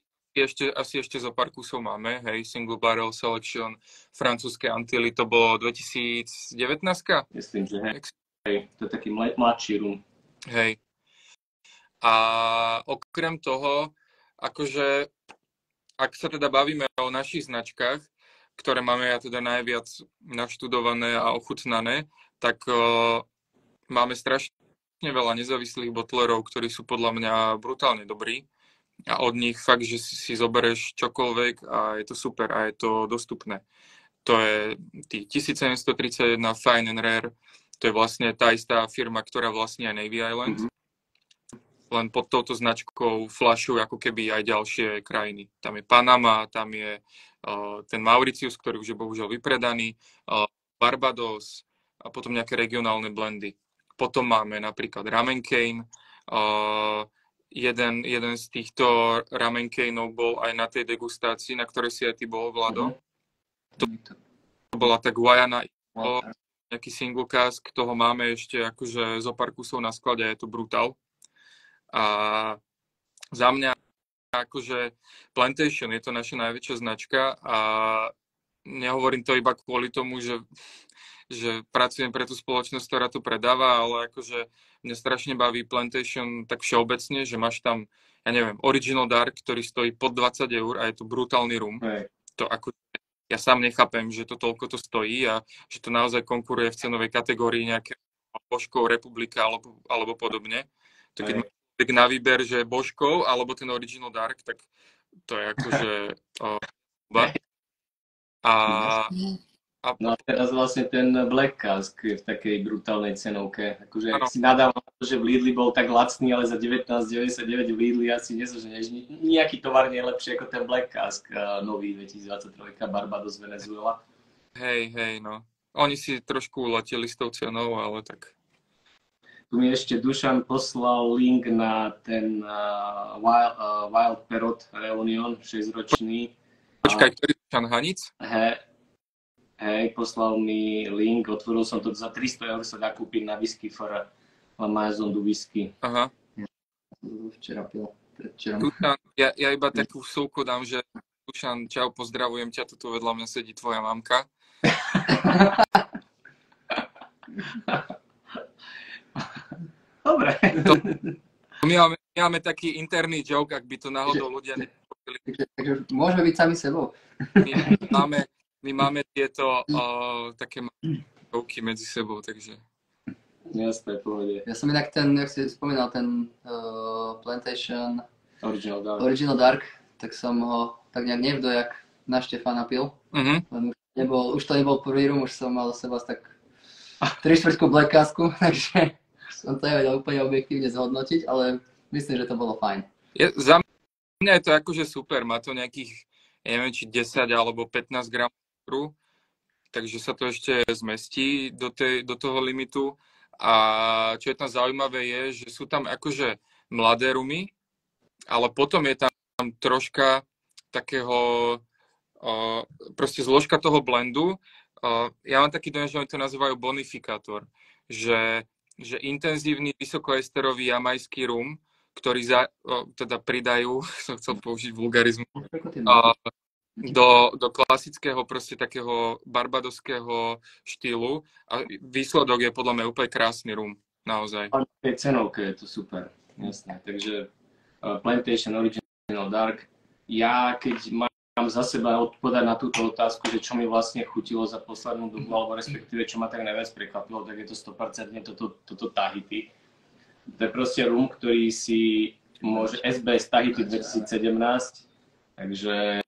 ešte zo pár kusov máme, hej, Single Barrel Selection, francúzske Antily, to bolo 2019? Myslím, že hej, to je taký mladší rum. Hej. A okrem toho, akože, ak sa teda bavíme o našich značkách, ktoré máme ja teda najviac naštudované a ochutnané, tak máme strašne veľa nezávislých botlerov, ktorí sú podľa mňa brutálne dobrí. A od nich fakt, že si zoberieš čokoľvek a je to super a je to dostupné. To je tých 1731 Fine and Rare. To je vlastne tá istá firma, ktorá vlastní aj Navy Island. Len pod touto značkou fľašujú ako keby aj ďalšie krajiny. Tam je Panama, tam je ten Mauritius, ktorý už je bohužiaľ vypredaný, Barbados a potom nejaké regionálne blendy. Potom máme napríklad Ramen Cane, jeden z týchto ramen caneov bol aj na tej degustácii, na ktorej si aj ty bol, Vlado. To bola tak Guayana, nejaký single cask, toho máme ešte akože zo pár kusov na sklade, je to brutál. A za mňa akože Plantation je to naša najväčšia značka a nehovorím to iba kvôli tomu, že pracujem pre tú spoločnosť, ktorá to predáva, ale akože mňa strašne baví Plantation tak všeobecne, že máš tam, ja neviem, Original Dark, ktorý stojí pod 20 eur a je to brutálny rum. To ako ja sám nechápem, že to toľko to stojí a že to naozaj konkuruje v cenovej kategórii nejaké Božkov, Republika alebo podobne. To keď máš na výber, že Božkov alebo ten Original Dark, tak to je akože No a teraz vlastne ten Black Cask je v takej brutálnej cenovke. Akože ak si nadávam, že v Lidli bol tak lacný, ale za 19,99 v Lidli asi nezoženeš. Nejaký tovar nie je lepší ako ten Black Cask nový 2023 Barbados Venezuela. Hej, no. Oni si trošku uleteli s tou cenou, ale tak... Tu mi ešte Dušan poslal link na ten Wild Perot Reunion 6-ročný. Počkaj, ktorý Dušan Hanic? Hej, poslal mi link, otvoril som to, za 300 eur sa dá kúpiť na whisky for La Maison du Whisky. Aha. Včera pil, predvčerom. Dušan, ja iba takú vsúku dám, že Dušan, čau, pozdravujem ťa, tu vedľa mňa sedí tvoja mamka. Dobre. My máme taký interný joke, ak by to náhodou ľudia nepochopili. Takže môžeme byť sami sebou. My máme tieto také joky medzi sebou, takže... Jasné, pohode. Ja som inak ten, jak si spomínal, ten Plantation Original Dark, tak som ho tak nejak nevdojak na Štefana pil. Uh-huh. Už to nebol prvý rum, už som mal seba tak 3/4 Black Casku, takže som to nevedel úplne objektívne zhodnotiť, ale myslím, že to bolo fajn. Za mňa je to akože super, má to nejakých, neviem, či 10 alebo 15 gramov, takže sa to ešte zmestí do toho limitu. A čo je tam zaujímavé je, že sú tam akože mladé rumy, ale potom je tam troška takého, proste zložka toho blendu. Ja mám taký dojem, že oni to nazývajú bonifikátor, že intenzívny vysokoesterový jamajský rum, ktorý teda pridajú, som chcel použiť vulgarizmu, do klasického proste takého barbadoského štýlu a výsledok je podľa mňa úplne krásny rum, naozaj. A tej cenovke je to super, jasné. Takže Plantation Original Dark. Ja keď mám za seba odpovedať na túto otázku, že čo mi vlastne chutilo za poslednú dobu, alebo respektíve čo ma tak najviac prekvapilo, tak je to 100% toto Tahiti. To je proste rum, ktorý si môže SBS Tahiti 2017, takže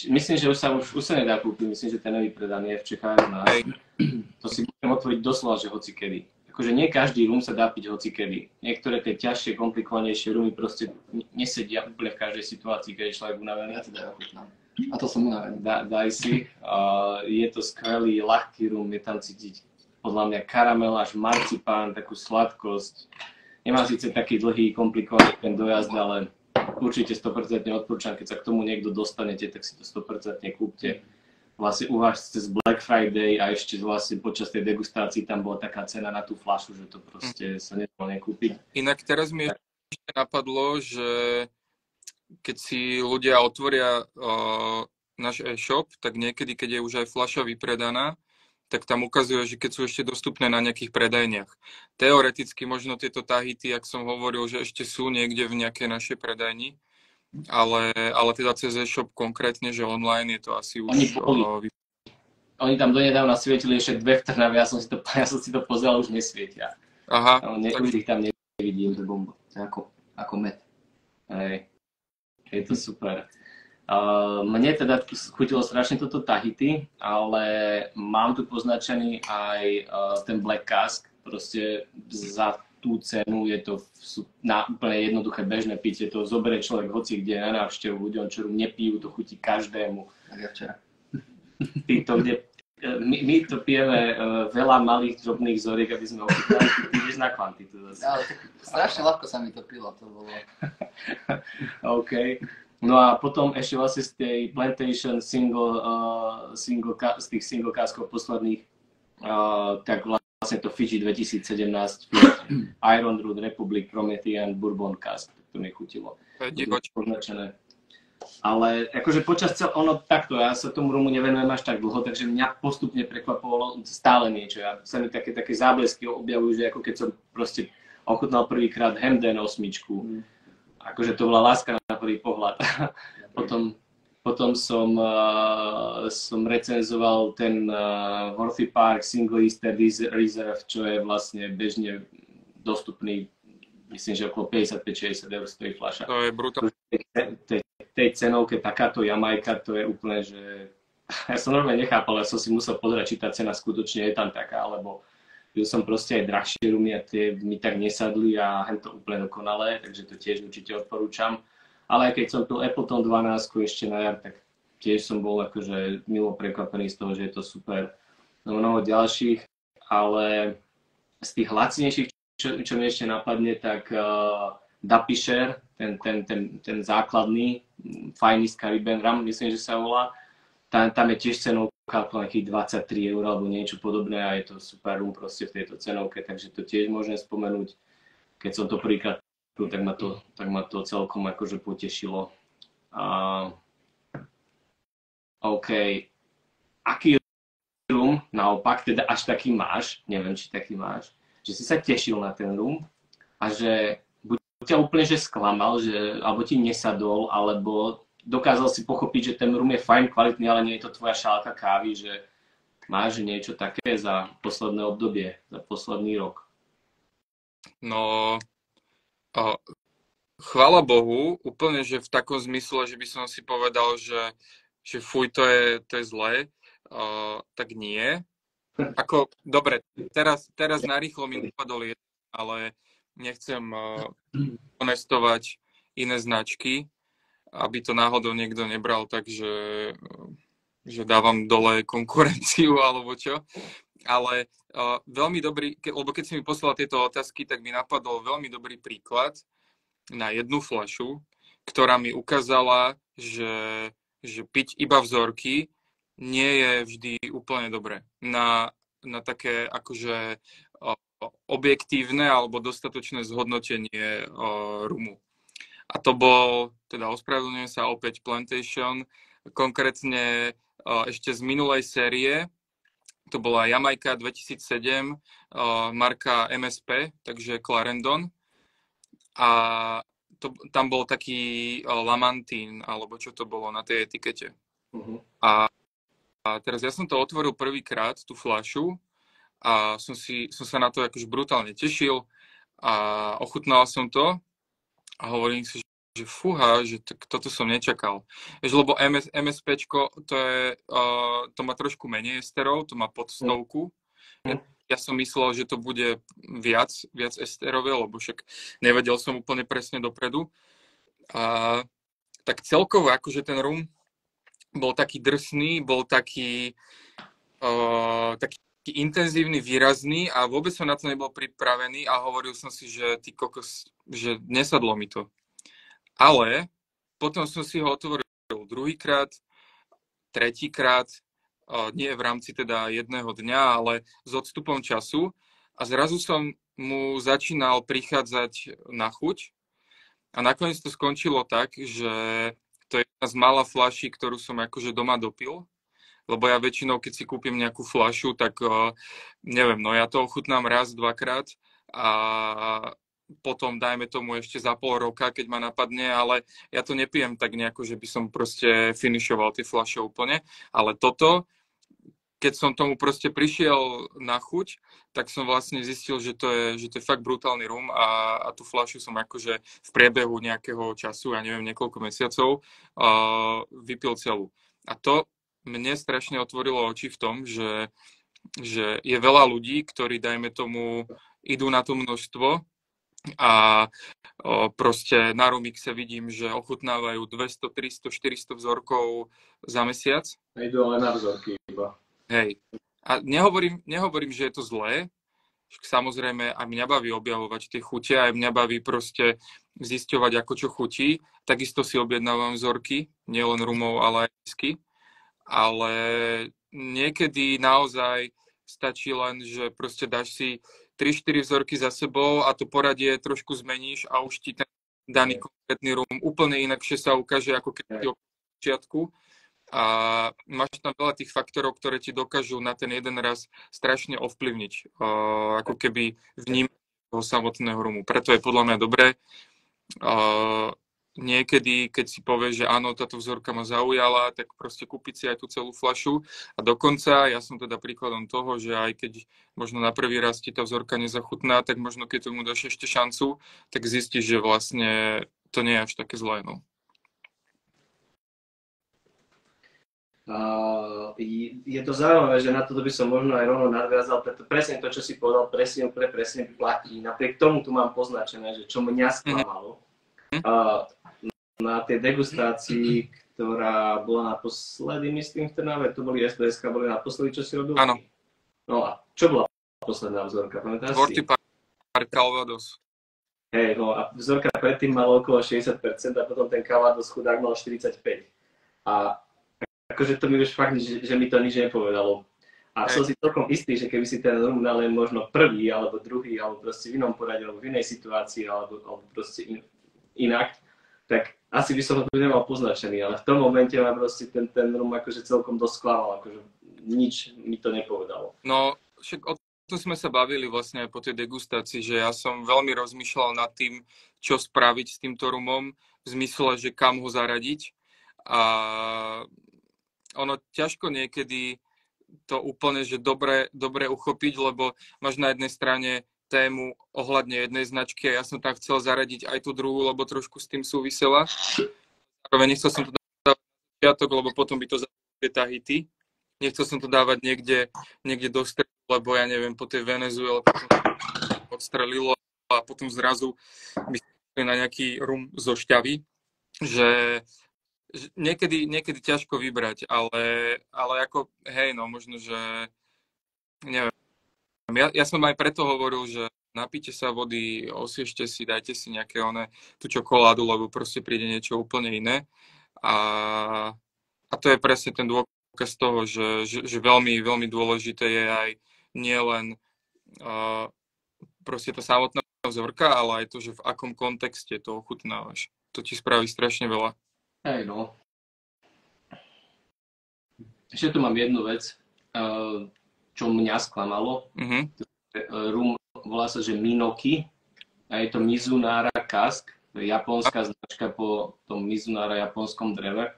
myslím, že už sa nedá kúpiť, myslím, že ten nevypredaný je v Čechách. To si budem otvoriť doslova, že hocikedy. Akože nie každý rum sa dá piť hocikedy. Niektoré tie ťažšie, komplikovanejšie rumy proste nesedia úplne v každej situácii, keď je človek unavený. A to som unavený. Daj si. Je to skvelý, ľahký rum, je tam cítiť podľa mňa karamel až marcipán, takú sladkosť. Nemá síce taký dlhý, komplikovaný ten dojazd, ale určite 100% odporúčam, keď sa k tomu niekto dostanete, tak si to 100% kúpte. Vlastne uvážte cez Black Friday a ešte vlastne počas tej degustácii tam bola taká cena na tú fľašu, že to proste sa nedalo nekúpiť. Inak teraz mi ešte napadlo, že keď si ľudia otvoria náš e-shop, tak niekedy, keď je už aj fľaša vypredaná, tak tam ukazuje, že keď sú ešte dostupné na nejakých predajniach. Teoreticky možno tieto Tahiti, jak som hovoril, že ešte sú niekde v nejakej našej predajni, ale teda cez e-shop konkrétne, že online je to asi už... Oni tam donedávna svietili ešte dve v Trnave, ja som si to pozeral, už nesvietia. Aha. Už ich tam nevidím. To je bomba, to je ako med. Hej, je to super. Mne teda chutilo strašne toto Tahiti, ale mám tu poznačený aj ten Black Cask. Proste za tú cenu je to na úplne jednoduché bežné pitie. To zoberie človek hoci kde na návštevu ľuďom, čo nepijú, to chutí každému. Tak ja včera. Títo, kde my to pijeme veľa malých drobných zoriek, aby sme ochutnali, ty ideš na kvantitu zase. Ale tak strašne ľahko sa mi to pilo, to bolo. OK. No a potom ešte vlastne z tej Plantation z tých single caskov posledných, tak vlastne to Fiji 2017, Iron Root, Republic, Promethean, Bourbon cask, to mi chutilo. Označené. Ale akože počas ono takto, ja sa tomu rumu nevenujem až tak dlho, takže mňa postupne prekvapovalo stále niečo. Ja sa mi také záblesky objavujú, že ako keď som proste ochutnal prvýkrát Hamden 8. Akože to bola láska na prvý pohľad. Potom som recenzoval ten Worthy Park Single Easter Reserve, čo je vlastne bežne dostupný, myslím, že okolo 55-60 eur stojí fľaša. To je brutálne. Tej cenovke takáto Jamajka, to je úplne, že ja som normálne nechápal, ja som si musel pozerať, či tá cena skutočne je tam taká, alebo že som proste aj drahšie rumy a tie mi tak nesadli a hen to úplne dokonalé, takže to tiež určite odporúčam. Ale aj keď som pil Appleton 12 ešte na jar, tak tiež som bol akože milo prekvapený z toho, že je to super. No mnoho ďalších, ale z tých lacnejších, čo mi ešte napadne, tak Dapisher, ten základný, Finest Caribbean Rum, myslím, že sa volá. Tam je tiež cenovka nejakých 23 eur alebo niečo podobné a je to super rum proste v tejto cenovke, takže to tiež môžem spomenúť. Keď som to prvýkrát pil, tak ma to celkom akože potešilo. OK. Aký rum, naopak, teda až taký máš, neviem, či taký máš, že si sa tešil na ten rum a že ťa úplne že sklamal, že alebo ti nesadol, alebo dokázal si pochopiť, že ten rum je fajn, kvalitný, ale nie je to tvoja šálka kávy, že máš niečo také za posledné obdobie, za posledný rok? No, chvála Bohu, úplne, že v takom zmysle, že by som si povedal, že fuj, to je zlé, tak nie. Ako, dobre, teraz narýchlo mi napadol jeden, ale nechcem honestovať iné značky, aby to náhodou niekto nebral, takže že dávam dole konkurenciu alebo čo. Ale veľmi dobrý, lebo keď si mi poslal tieto otázky, tak mi napadol veľmi dobrý príklad na jednu fľašu, ktorá mi ukázala, že piť iba vzorky nie je vždy úplne dobré. Na také akože objektívne alebo dostatočné zhodnotenie rumu. A to bol, teda ospravedlňujem sa opäť Plantation, konkrétne ešte z minulej série, to bola Jamajka 2007, marka MSP, takže Clarendon. A tam bol taký lamantín, alebo čo to bolo na tej etikete. A teraz ja som to otvoril prvýkrát, tú fľašu, a som sa na to akože brutálne tešil a ochutnal som to a hovorím si, že fúha, že toto som nečakal. Lebo MSPčko, to má trošku menej esterov, to má pod 100. Ja som myslel, že to bude viac esterové, lebo však nevedel som úplne presne dopredu. A tak celkovo akože ten rum bol taký drsný, bol taký intenzívny, výrazný a vôbec som na to nebol pripravený a hovoril som si, že ty kokos, že nesadlo mi to. Ale potom som si ho otvoril druhýkrát, tretíkrát, nie v rámci teda jedného dňa, ale s odstupom času a zrazu som mu začínal prichádzať na chuť a nakoniec to skončilo tak, že to je jedna z mála fľaší, ktorú som akože doma dopil. Lebo ja väčšinou, keď si kúpim nejakú fľašu, tak neviem, no ja to ochutnám raz, dvakrát a potom dajme tomu ešte za pol roka, keď ma napadne, ale ja to nepijem tak nejako, že by som proste finišoval tie fľaše úplne, ale toto, keď som tomu proste prišiel na chuť, tak som vlastne zistil, že to je fakt brutálny rum a tú fľašu som akože v priebehu nejakého času, ja neviem, niekoľko mesiacov, vypil celú. A to mne strašne otvorilo oči v tom, že je veľa ľudí, ktorí, dajme tomu, idú na to množstvo a proste na Rumixe vidím, že ochutnávajú 200, 300, 400 vzorkov za mesiac. Idú ale na vzorky iba. Hej. A nehovorím, že je to zlé. Samozrejme, aj mňa baví objavovať tie chute, aj mňa baví proste zisťovať, ako čo chutí. Takisto si objednávam vzorky, nielen rumov, ale aj whisky. Ale niekedy naozaj stačí len, že proste dáš si 3-4 vzorky za sebou a to poradie trošku zmeníš a už ti ten daný konkrétny rum úplne inakšie sa ukáže, ako keď si ho počiatku. A máš tam veľa tých faktorov, ktoré ti dokážu na ten jeden raz strašne ovplyvniť, ako keby vnímanie toho samotného rumu. Preto je podľa mňa dobré niekedy, keď si povieš, že áno, táto vzorka ma zaujala, tak proste kúpiť si aj tú celú fľašu. A dokonca, ja som teda príkladom toho, že aj keď možno na prvý raz ti tá vzorka nezachutná, tak možno keď tomu dáš ešte šancu, tak zistíš, že vlastne to nie je až také zlé. No. Je to zaujímavé, že na toto by som možno aj rovno nadviazal, preto presne to, čo si povedal, presne platí. Napriek tomu tu mám poznačené, že čo mňa sklamalo na tej degustácii, ktorá bola naposledy, myslím, v Trnave, to boli SBS-ka, boli naposledy, čo si robil? Áno. No a čo bola posledná vzorka, pamätáš si? Vorty Park Calvados. Hej, no a vzorka predtým mala okolo 60% a potom ten Calvados chudák mal 45%. A akože to mi už fakt, že mi to nič nepovedalo. A som si celkom istý, že keby si ten rum dal len možno prvý, alebo druhý, alebo proste v inom poradí, alebo v inej situácii, alebo proste inak, tak asi by som ho tu nemal poznačený, ale v tom momente ma proste ten rum akože celkom dosť sklamal, akože nič mi to nepovedalo. No, však o tom sme sa bavili vlastne aj po tej degustácii, že ja som veľmi rozmýšľal nad tým, čo spraviť s týmto rumom, v zmysle, že kam ho zaradiť. A ono ťažko niekedy to úplne, že dobre uchopiť, lebo máš na jednej strane tému ohľadne jednej značky a ja som tam chcel zaradiť aj tú druhú, lebo trošku s tým súvisela. Zároveň nechcel som to dávať na začiatok, lebo potom by to zabili Tahiti. Nechcel som to dávať niekde do stredu, lebo ja neviem, po tej Venezuele potom odstrelilo a potom zrazu by sme na nejaký rum zo šťavy, že niekedy ťažko vybrať, ale ako, hej, no možno, že neviem. Ja som aj preto hovoril, že napíte sa vody, osviežte si, dajte si nejaké tú čokoládu, lebo proste príde niečo úplne iné. A to je presne ten dôkaz toho, že veľmi, veľmi dôležité je aj nielen proste tá samotná vzorka, ale aj to, že v akom kontexte to ochutnávaš. To ti spraví strašne veľa. Hej, no. Ešte tu mám jednu vec, čo mňa sklamalo. Rum volá sa, že Minoki a je to Mizunara Cask. To je japonská značka po tom Mizunara japonskom dreve.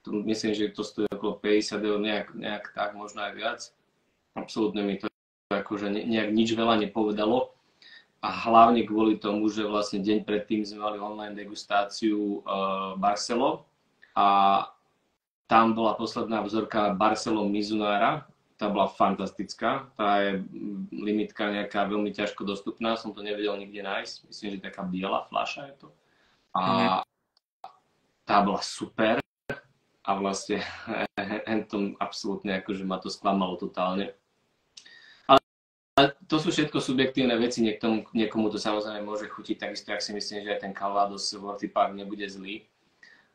Tu myslím, že to stojí okolo 50 eur, nejak tak, možno aj viac. Absolútne mi to akože nejak nič veľa nepovedalo. A hlavne kvôli tomu, že vlastne deň predtým sme mali online degustáciu Barcelo a tam bola posledná vzorka Barcelo Mizunara. Tá bola fantastická. Tá je limitka nejaká veľmi ťažko dostupná, som to nevedel nikde nájsť. Myslím, že taká biela fľaša je to. A tá bola super. A vlastne hentom absolútne akože ma to sklamalo totálne. Ale to sú všetko subjektívne veci, niekomu to samozrejme môže chutiť, takisto, ak si myslím, že aj ten Calvados Vorty Park nebude zlý.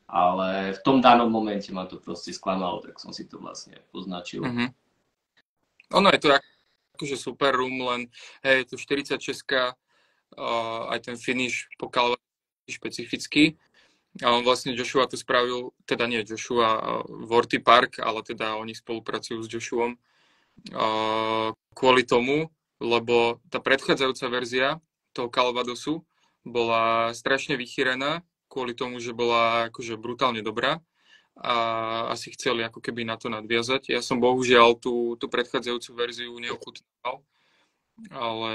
Ale v tom danom momente ma to proste sklamalo, tak som si to vlastne poznačil. Ono je to akože super rum, len hej, je to 46, aj ten finish po Calvados špecifický. A on vlastne Joshua to spravil, teda nie Joshua, Vorty Park, ale teda oni spolupracujú s Joshuom. Kvôli tomu, lebo tá predchádzajúca verzia toho Calvadosu bola strašne vychýrená, kvôli tomu, že bola akože brutálne dobrá a asi chceli ako keby na to nadviazať. Ja som bohužiaľ tú predchádzajúcu verziu neochutnal, ale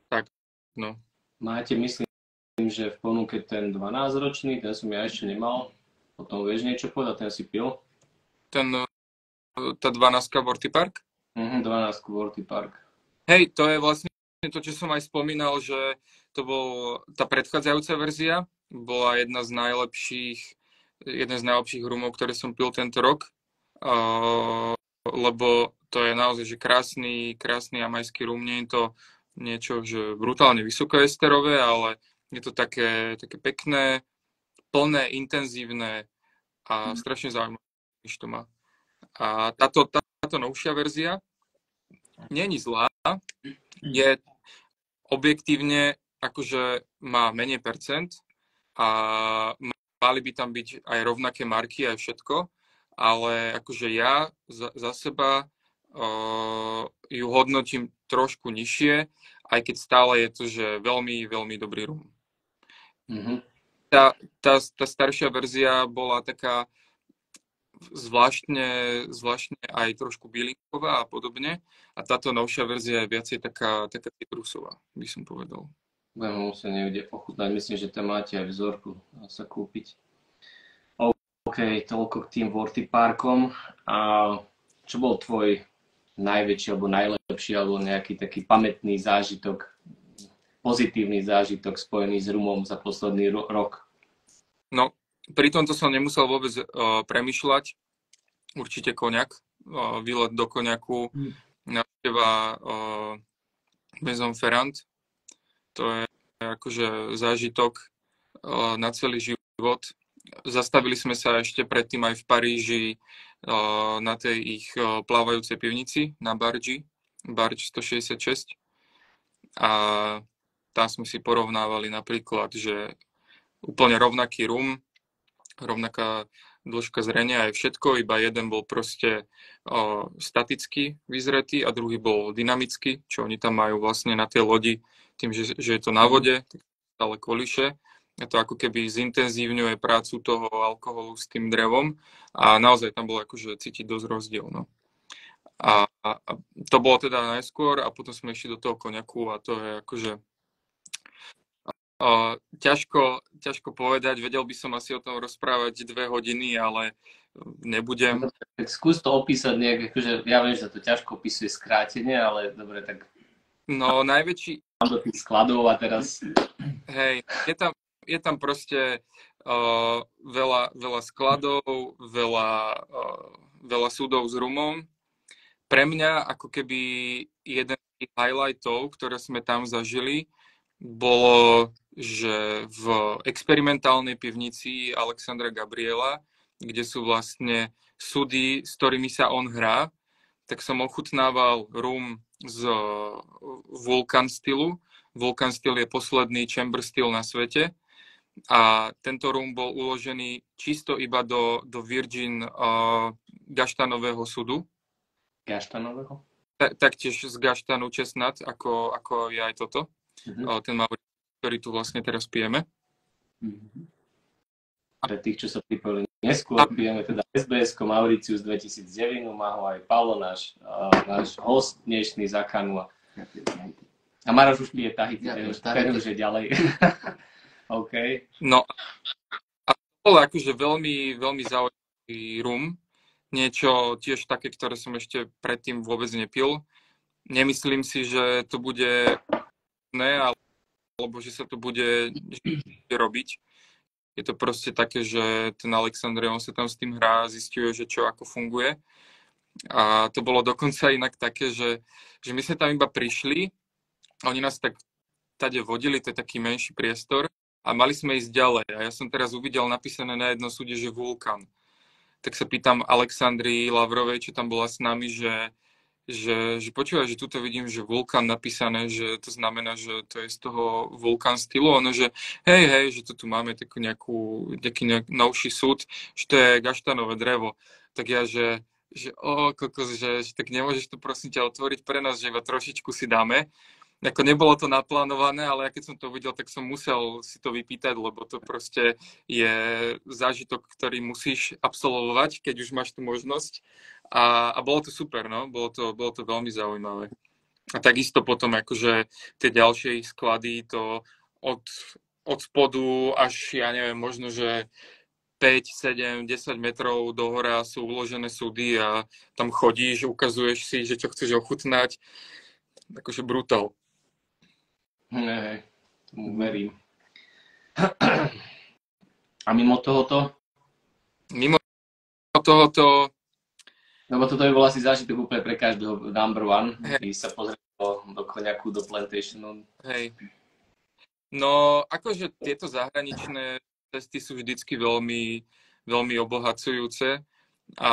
tak, no. Máte, myslím, že v ponuke ten 12-ročný, ten som ja ešte nemal, potom vieš niečo povedať, ten si pil? Tá 12 Vorty Park? 12 Vorty Park. Hej, to je vlastne to, čo som aj spomínal, že to bol tá predchádzajúca verzia, bola jeden z najlepších rumov, ktoré som pil tento rok. lebo to je naozaj že krásny jamajský rum. Nie je to niečo, že brutálne vysokoesterové, ale je to také pekné, plné, intenzívne a strašne zaujímavé, když to má. A táto novšia verzia není zlá, je objektívne, akože má menej percent a mali by tam byť aj rovnaké marky, aj všetko, ale akože ja za seba ju hodnotím trošku nižšie, aj keď stále je to, že veľmi, veľmi dobrý rum. Mm-hmm. Tá staršia verzia bola taká zvláštne aj trošku bylinková a podobne. A táto novšia verzia je viacej taká citrusová, by som povedal. Budeme musieť niekde ochutnať. Myslím, že tam máte aj vzorku sa kúpiť. OK, toľko k tým Vorty Parkom. A čo bol tvoj najväčší alebo najlepší alebo nejaký taký pamätný zážitok, pozitívny zážitok spojený s rumom za posledný rok? No, pri tomto som nemusel vôbec premýšľať. Určite Koňak, výlet do Koňaku, návšteva Maison Ferrand. To je akože zážitok na celý život. Zastavili sme sa ešte predtým aj v Paríži na tej ich plávajúcej pivnici na Barge 166. A tam sme si porovnávali napríklad, že úplne rovnaký rum, rovnaká dĺžka zrenia aj všetko, iba jeden bol proste staticky vyzretý a druhý bol dynamický, čo oni tam majú vlastne na tej lodi, tým, že je to na vode, tak stále koliše. A to ako keby zintenzívňuje prácu toho alkoholu s tým drevom a naozaj tam bolo akože cítiť dosť rozdiel. No. A to bolo teda najskôr a potom sme išli do toho Koňaku a to je akože ťažko povedať, vedel by som asi o tom rozprávať 2 hodiny, ale nebudem. Tak skús to opísať nejak, akože ja viem, že sa to ťažko opisuje skrátene, ale dobre, tak... No, najväčší... Mám do tých skladov a teraz... Hej, je tam proste veľa skladov, veľa súdov s rumom. Pre mňa ako keby jeden z tých highlightov, ktoré sme tam zažili, bolo, že v experimentálnej pivnici Alexandra Gabriela, kde sú vlastne súdy, s ktorými sa on hrá, tak som ochutnával rum z Vulcan stylu. Vulcan styl je posledný chamber styl na svete a tento rum bol uložený čisto iba do Virgin gaštanového súdu. Gaštanového? Taktiež z gaštanu česnat, ako je aj toto. Ten Mauritius, ktorý tu vlastne teraz pijeme. Pre tých, čo sa pripojili neskôr, pijeme teda SBS-ko Mauritius 2009, má ho aj Paolo, náš host dnešný za Kanua. A Maroš už pije Tahiti, ten už je ďalej. OK. No a to bol akože veľmi, veľmi zaujímavý rum. Niečo tiež také, ktoré som ešte predtým vôbec nepil. Nemyslím si, že to bude alebo že sa to bude robiť. Je to proste také, že ten Alexandre, on sa tam s tým hrá, zisťuje, že čo ako funguje. A to bolo dokonca inak také, že my sme tam iba prišli, oni nás tak tade vodili, to je taký menší priestor a mali sme ísť ďalej. A ja som teraz uvidel napísané na jednom súde, že Vulkan. Tak sa pýtam Alexandrii Lavrovej, čo tam bola s nami, že počúvaj, že tuto vidím, že Vulkan napísané, že to znamená, že to je z toho Vulkan stylu, ono, že hej, že to tu máme taký nejaký novší súd, že to je gaštanové drevo. Tak ja, že kokos, že tak nemôžeš to prosím ťa otvoriť pre nás, že iba trošičku si dáme. Ako nebolo to naplánované, ale ja keď som to videl, tak som musel si to vypýtať, lebo to proste je zážitok, ktorý musíš absolvovať, keď už máš tú možnosť. A bolo to super, no, bolo to veľmi zaujímavé. A takisto potom akože tie ďalšie sklady, to od spodu až, ja neviem, možno, že 5, 7, 10 metrov do hora sú uložené súdy a tam chodíš, ukazuješ si, že čo chceš ochutnať. Akože brutál. Nej, tomu verím. A mimo tohoto? Mimo tohoto Lebo toto by bol asi zážitok úplne pre každého number one, Hej, keď sa pozrie do Koňaku, do Plantationu. hej. No, akože tieto zahraničné cesty sú vždycky veľmi, veľmi obohacujúce a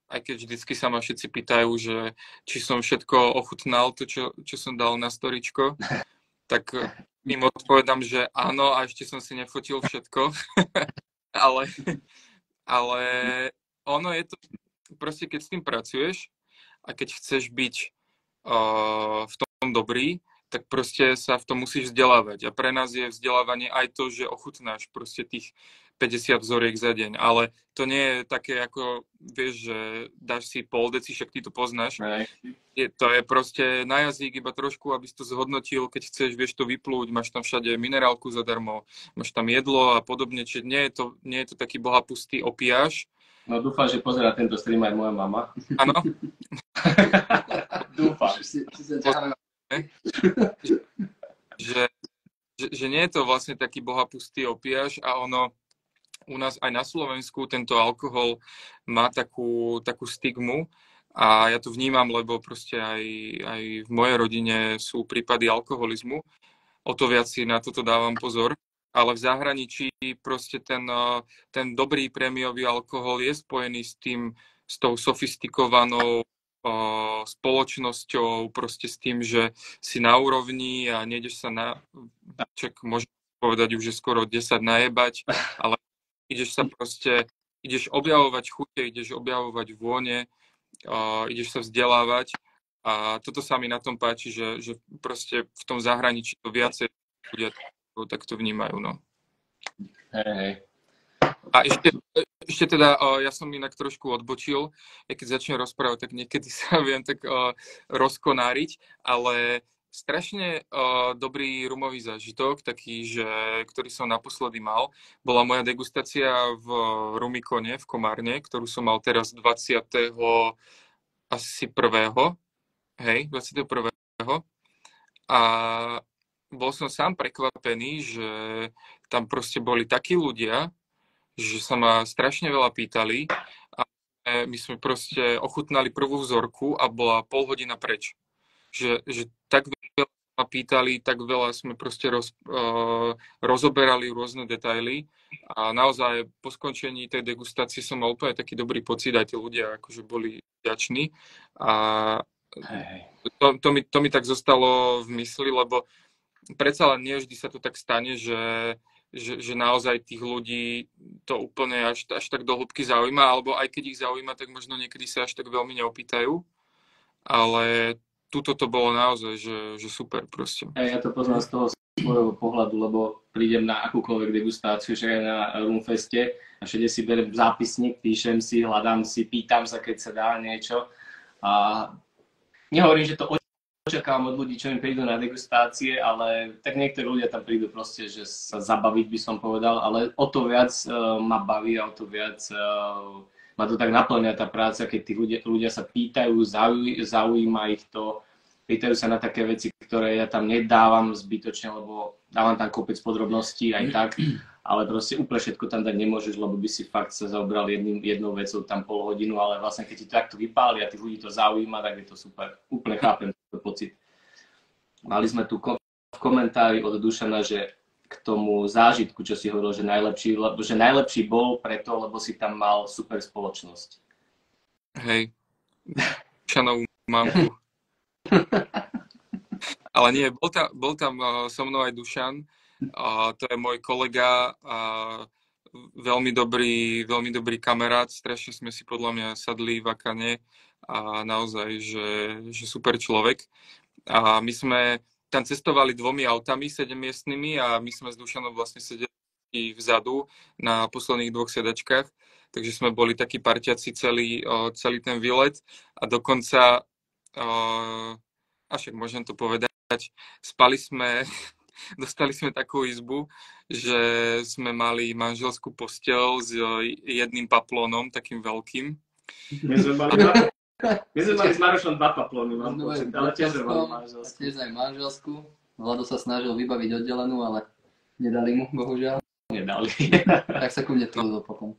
aj keď vždycky sa ma všetci pýtajú, že či som všetko ochutnal, to, čo som dal na storičko, tak im odpovedám, že áno a ešte som si nefotil všetko, ale, ale ono je to, proste keď s tým pracuješ a keď chceš byť v tom dobrý, tak proste sa v tom musíš vzdelávať. A pre nás je vzdelávanie aj to, že ochutnáš proste tých 50 vzoriek za deň. Ale to nie je také ako, vieš, že dáš si pol deci, však ty to poznáš. To je proste na jazyk iba trošku, aby si to zhodnotil, keď chceš, vieš to vyplúť, máš tam všade minerálku zadarmo, máš tam jedlo a podobne, čiže nie je to taký bohapustý opiáš. No dúfam, že pozerá tento stream aj moja mama. Áno. Dúfam. Že nie je to vlastne taký bohapustý opiaš a ono u nás aj na Slovensku tento alkohol má takú stigmu a ja to vnímam, lebo proste aj v mojej rodine sú prípady alkoholizmu. O to viac si na toto dávam pozor. Ale v zahraničí proste ten dobrý prémiový alkohol je spojený s tou sofistikovanou spoločnosťou, proste s tým, že si na úrovni a nejdeš sa môžem povedať už, že skoro 10 najebať, ale ideš objavovať chute, ideš objavovať vône, ideš sa vzdelávať a toto sa mi na tom páči, že proste v tom zahraničí to viacej ľudia tak to vnímajú, no. Hej. A ešte teda, ja som inak trošku odbočil, ja keď začnem rozprávať, tak niekedy sa viem tak rozkonáriť, ale strašne dobrý rumový zážitok, taký, ktorý som naposledy mal, bola moja degustácia v Rumikone v Komárne, ktorú som mal teraz 21. A bol som sám prekvapený, že tam proste boli takí ľudia, že sa ma strašne veľa pýtali a my sme proste ochutnali prvú vzorku a bola pol hodina preč. Že tak veľa ma pýtali, tak veľa sme proste rozoberali rôzne detaily a naozaj po skončení tej degustácie som mal úplne taký dobrý pocit, aj tí ľudia akože boli vďační a to mi tak zostalo v mysli, lebo predsa len nie vždy sa to tak stane, že naozaj tých ľudí to úplne až tak do hĺbky zaujíma, alebo aj keď ich zaujíma, tak možno niekedy sa až tak veľmi neopýtajú, ale tuto to bolo naozaj, že super proste. Ja to poznám z toho svojho pohľadu, lebo prídem na akúkoľvek degustáciu, že aj na Rumfeste a všade si berem zápisník, píšem si, hľadám si, pýtam sa, keď sa dá niečo a nehovorím, že to očakávam od ľudí, čo mi prídu na degustácie, ale tak niektorí ľudia tam prídu proste, že sa zabaviť by som povedal, ale o to viac ma baví a o to viac ma to tak naplňa tá práca, keď tí ľudia sa pýtajú, zaujíma ich to, pýtajú sa na také veci, ktoré ja tam nedávam zbytočne, lebo dávam tam kopec podrobností aj tak, ale proste úplne všetko tam dať nemôžeš, lebo by si fakt sa zaobral jednou vecou tam pol hodinu, ale vlastne keď ti to takto vypáli a tých ľudí to zaujíma, tak je to super. Úplne chápem tento pocit. Mali sme tu v komentári od Dušana, že k tomu zážitku, čo si hovoril, že najlepší bol preto, lebo si tam mal super spoločnosť. Hej, Dušanovú mamku. Ale nie, bol tam so mnou aj Dušan, to je môj kolega a veľmi dobrý kamarát, strašne sme si podľa mňa sadli v Akane a naozaj, že super človek. A my sme tam cestovali 2 autami 7-miestnymi a my sme s Dušanom vlastne sedeli vzadu na posledných 2 sedačkách, takže sme boli takí parťaci celý ten výlet a dokonca a však môžem to povedať, dostali sme takú izbu, že sme mali manželskú posteľ s jedným paplónom, takým veľkým. My sme mali s Marošom 2 paplóny, ale tiež aj manželskú. Vlado sa snažil vybaviť oddelenú, ale nedali mu, bohužiaľ. Nedali. Tak sa ku mne trúdil potom.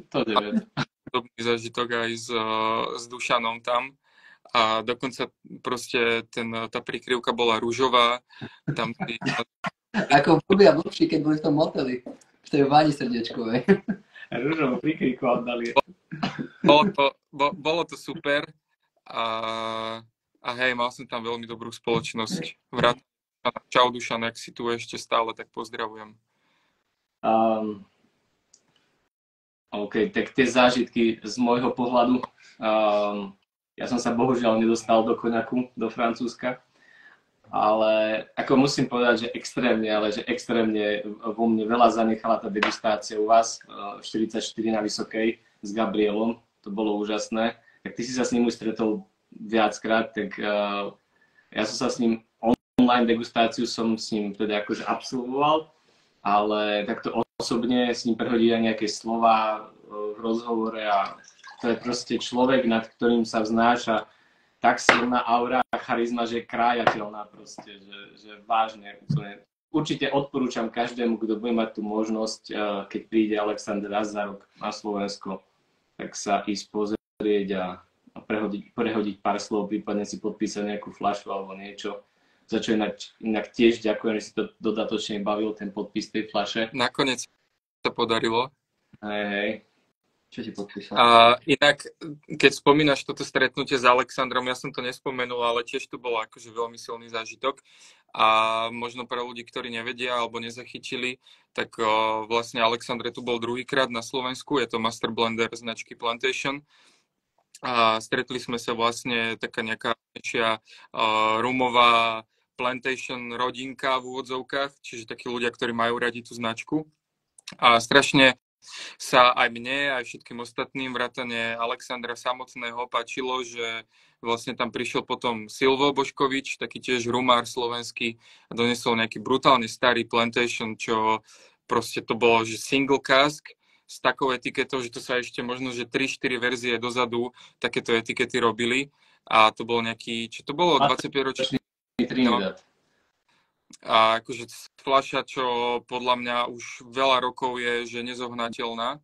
To neviem. podobný zážitok aj s Dušanom tam. A dokonca proste tá prikryvka bola ružová. Tam Ako blbý a blbší, keď boli v tom moteli. V tej vani srdiečkovej. Ružovú prikryvku oddali. Bolo to super. A hej, mal som tam veľmi dobrú spoločnosť. Čau Dušan, ak si tu ešte stále, tak pozdravujem. OK, tak tie zážitky z môjho pohľadu. Ja som sa bohužiaľ nedostal do Cognacu, do Francúzska, ale ako musím povedať, že extrémne vo mne veľa zanechala tá degustácia u vás, 44 na Vysokej s Gabrielom, to bolo úžasné. Tak ty si sa s ním už stretol viackrát, tak ja som sa s ním online degustáciu som s ním teda akože absolvoval, ale takto osobne s ním prehodí aj nejaké slova v rozhovore a to je proste človek, nad ktorým sa vznáša tak silná aura a charizma, že je krájateľná proste, že vážne úplne. Určite odporúčam každému, kto bude mať tú možnosť, keď príde Alexander raz za rok na Slovensko, tak sa ísť pozrieť a prehodiť pár slov, prípadne si podpísať nejakú fľašu alebo niečo. Za čo inak tiež ďakujem, že si to dodatočne bavil, ten podpis tej fľaše. Nakoniec sa podarilo. Hej. Čo ti podpísal? Inak, keď spomínaš toto stretnutie s Alexandrom, ja som to nespomenul, ale tiež to bolo akože veľmi silný zážitok. A možno pre ľudí, ktorí nevedia alebo nezachytili, tak vlastne Alexandre tu bol druhýkrát na Slovensku, je to Master Blender značky Plantation. A stretli sme sa vlastne taká nejaká väčšia rumová Plantation rodinka v úvodzovkách, čiže takí ľudia, ktorí majú radi tú značku. A strašne sa aj mne, aj všetkým ostatným vrátane Alexandra samotného páčilo, že vlastne tam prišiel potom Silvo Boškovič, taký tiež rumár slovenský, a donesol nejaký brutálne starý Plantation, čo proste to bolo, že single cask s takou etiketou, že to sa ešte možno, že 3-4 verzie dozadu takéto etikety robili a to bol nejaký, čo to bolo, 25-ročný Trinidad. A akože fľaša, čo podľa mňa už veľa rokov je, že nezohnateľná.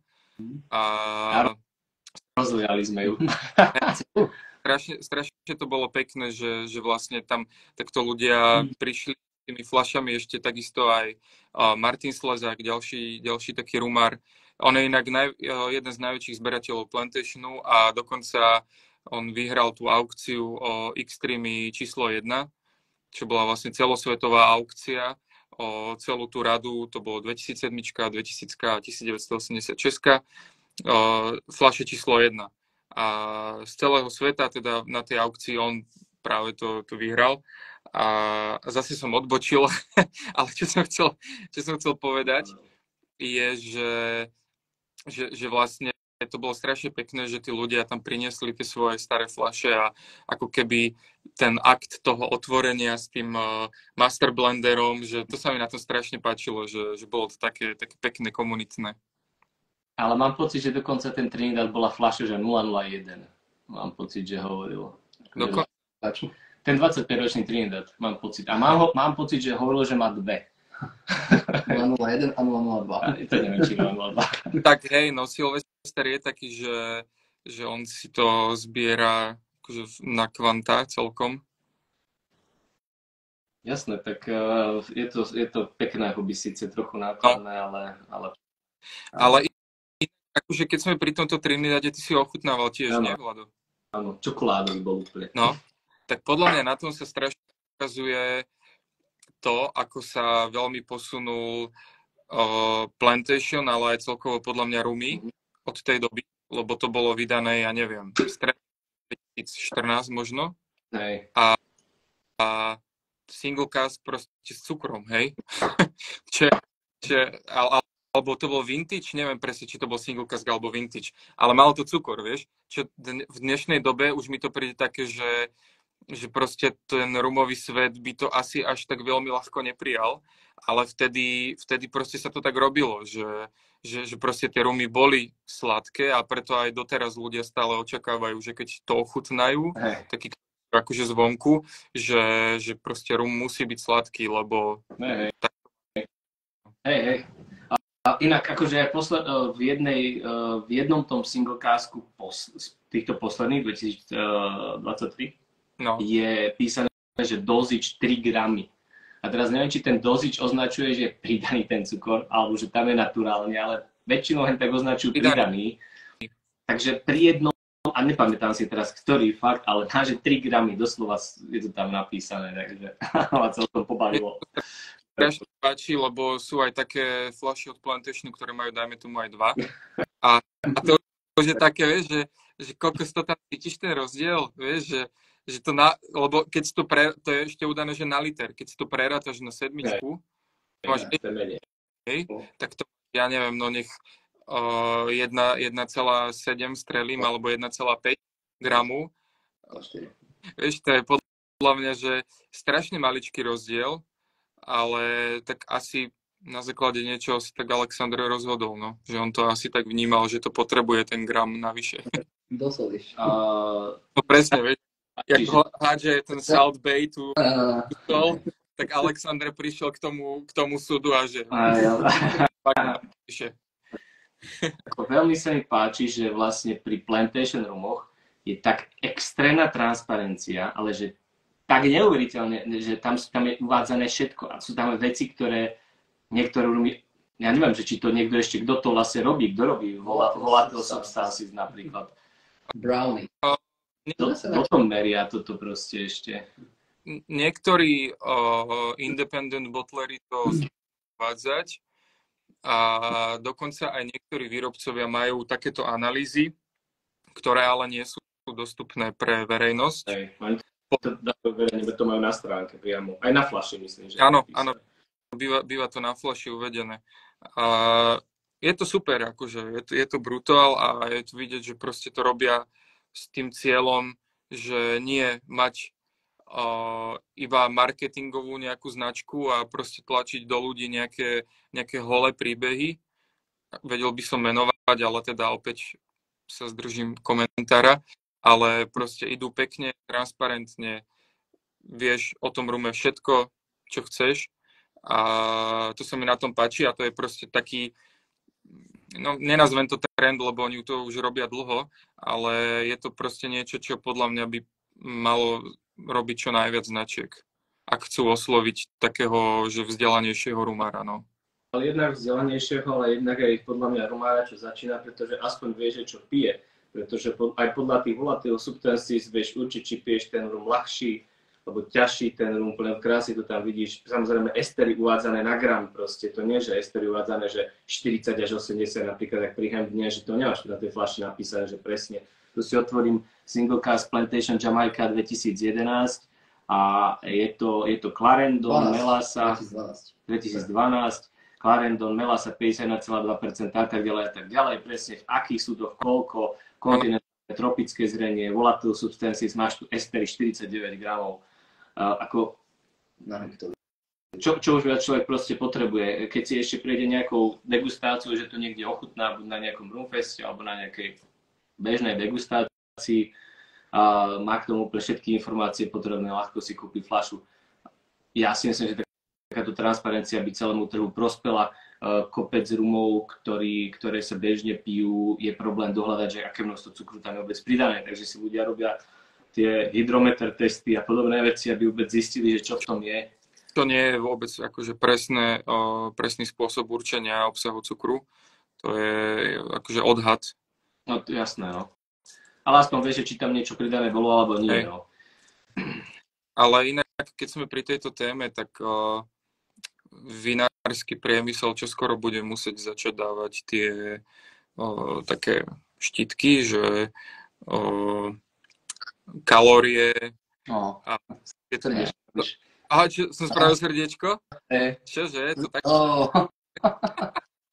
A rozliali sme ju. Strašne to bolo pekné, že vlastne tam takto ľudia prišli s tými fľašami, ešte takisto aj Martin Slezák, ďalší taký rumár. On je inak jeden z najväčších zberateľov Plantationu a dokonca on vyhral tú aukciu o Extreme číslo 1, čo bola vlastne celosvetová aukcia o celú tú radu, to bolo 2007, 2000, 1986, fľaše číslo 1. A z celého sveta, teda na tej aukcii on práve to vyhral. A zase som odbočil, ale čo som chcel povedať, je, že vlastne to bolo strašne pekné, že tí ľudia tam priniesli tie svoje staré fľaše a ako keby ten akt toho otvorenia s tým Master Blenderom, že to sa mi na to strašne páčilo, že bolo to také pekné, komunitné. Ale mám pocit, že dokonca ten Trinidad bola fľaša, že 001. Mám pocit, že hovoril. Ten 25-ročný Trinidad, mám pocit. A mám pocit, že hovoril, že má dve. 001 a 002. To neviem, či 002. Tak hej, no Silvester je taký, že on si to zbiera akože na kvanta celkom. Jasné, tak je to pekné hobby, síce trochu nákladné, ale akože keď sme pri tomto Trinidade, ty si ochutnával tiež, nie, Vlado? Áno, čokoládový bol úplne. No, tak podľa mňa na tom sa strašne ukazuje to, ako sa veľmi posunul Plantation, ale aj celkovo podľa mňa rumy od tej doby, lebo to bolo vydané, ja neviem, 2014 možno. Hej. A single cask proste s cukrom, hej? Alebo to bol vintage, neviem presne, či to bol single cask alebo vintage, ale malo to cukor, vieš? Čo v dnešnej dobe už mi to príde také, že proste ten rumový svet by to asi až tak veľmi ľahko neprijal, ale vtedy proste sa to tak robilo, že proste tie rumy boli sladké a preto aj doteraz ľudia stále očakávajú, že keď to ochutnajú, taký akože zvonku, že proste rum musí byť sladký, lebo... Hej. inak, akože aj v jednom tom singlecastku z týchto posledných 2023 je písané, že dosage 3 gramy. A teraz neviem, či ten dosage označuje, že je pridaný ten cukor, alebo že tam je naturálne, ale väčšinou hen tak označujú pridaný. Takže pri jednom, a nepamätám si teraz, ktorý fakt, ale že 3 gramy, doslova je to tam napísané, takže ma celkom pobavilo. Strašne páči, lebo sú aj také fľaše od Plantationu, ktoré majú, dajme tomu, aj 2. A to už je také, vieš, že kokos to tam cítiš ten rozdiel, vieš, že to lebo keď si to je ešte udané, že na liter, keď si to prerátaš na 7, máš tak to, ja neviem, no nech 1,7 strelím, alebo 1,5 gramu. Vieš, to je podľa mňa, že strašne maličký rozdiel, ale tak asi na základe niečoho si tak Alexander rozhodol, no. Že on to asi tak vnímal, že to potrebuje ten gram navyše. Dosolíš. No presne, vieš, jak ho hádže ten Salt Bay tu stol, tak Alexander prišiel k tomu súdu a že pak navyše. Veľmi sa mi páči, že vlastne pri Plantation Roomoch je tak extrémna transparencia, ale že tak neuveriteľne, že tam je uvádzané všetko a sú tam veci, ktoré niektoré roomy, ja neviem, že či to niekto ešte, kto to vlastne robí, kto robí volatile substances napríklad. Brownie. Do tom meria toto proste ešte. Niektorí independent bottlery to uvádzať, a dokonca aj niektorí výrobcovia majú takéto analýzy, ktoré ale nie sú dostupné pre verejnosť. To majú na stránke priamo. Aj na fľaši, myslím. Že áno, býva to na fľaši uvedené. A je to super, akože je to brutál a je to vidieť, že proste to robia s tým cieľom, že nie mať iba marketingovú nejakú značku a proste tlačiť do ľudí nejaké holé príbehy. Vedel by som menovať, ale teda opäť sa zdržím komentára, ale proste idú pekne, transparentne, vieš o tom rume všetko, čo chceš a to sa mi na tom páči a to je proste taký, no nenazvem to trend, lebo oni to už robia dlho, ale je to proste niečo, čo podľa mňa by malo robiť čo najviac značiek, ak chcú osloviť takého, že vzdelanejšieho rumára, no. Ale jednak vzdelanejšieho, ale jednak aj podľa mňa rumára, čo začína, pretože aspoň vie, že čo pije. Pretože aj podľa tých volatile substances vieš určiť, či piješ ten rum ľahší, alebo ťažší ten rum, plne krásy to tam vidíš. Samozrejme, estery uvádzané na gram proste, to nie, že estery uvádzané, že 40 až 80, napríklad, ak pri Hemp, že to nemáš na tej fľaši napísané, že presne. Tu si otvorím Single Cask Plantation Jamaica 2011 a je to Clarendon, Melasa 2012, Clarendon, Melasa 51,2% a tak ďalej, presne v akých súdoch, koľko, kontinentálne, tropické zrenie, volatile substances, máš tu estery 49 gramov. Čo už viac človek proste potrebuje, keď si ešte prejde nejakou degustáciou, že to niekde ochutná, buď na nejakom roomfeste alebo na nejakej bežnej degustácii a má k tomu úplne všetky informácie potrebné, ľahko si kúpi fľašu. Ja si myslím, že takáto transparencia by celému trhu prospela. Kopec rumov, ktoré sa bežne pijú, je problém dohľadať, že aké množstvo cukru tam je vôbec pridané. Takže si ľudia robia tie hydrometer testy a podobné veci, aby vôbec zistili, že čo v tom je. To nie je vôbec akože presný spôsob určenia obsahu cukru. To je akože odhad. No jasné, no. Ale aspoň vieš, či tam niečo pridané bolo, alebo nie, no. Ale inak, keď sme pri tejto téme, tak vinársky priemysel čoskoro bude musieť začať dávať tie také štítky, že kalórie a aha, čo, som spravil srdiečko? Čože? To tak...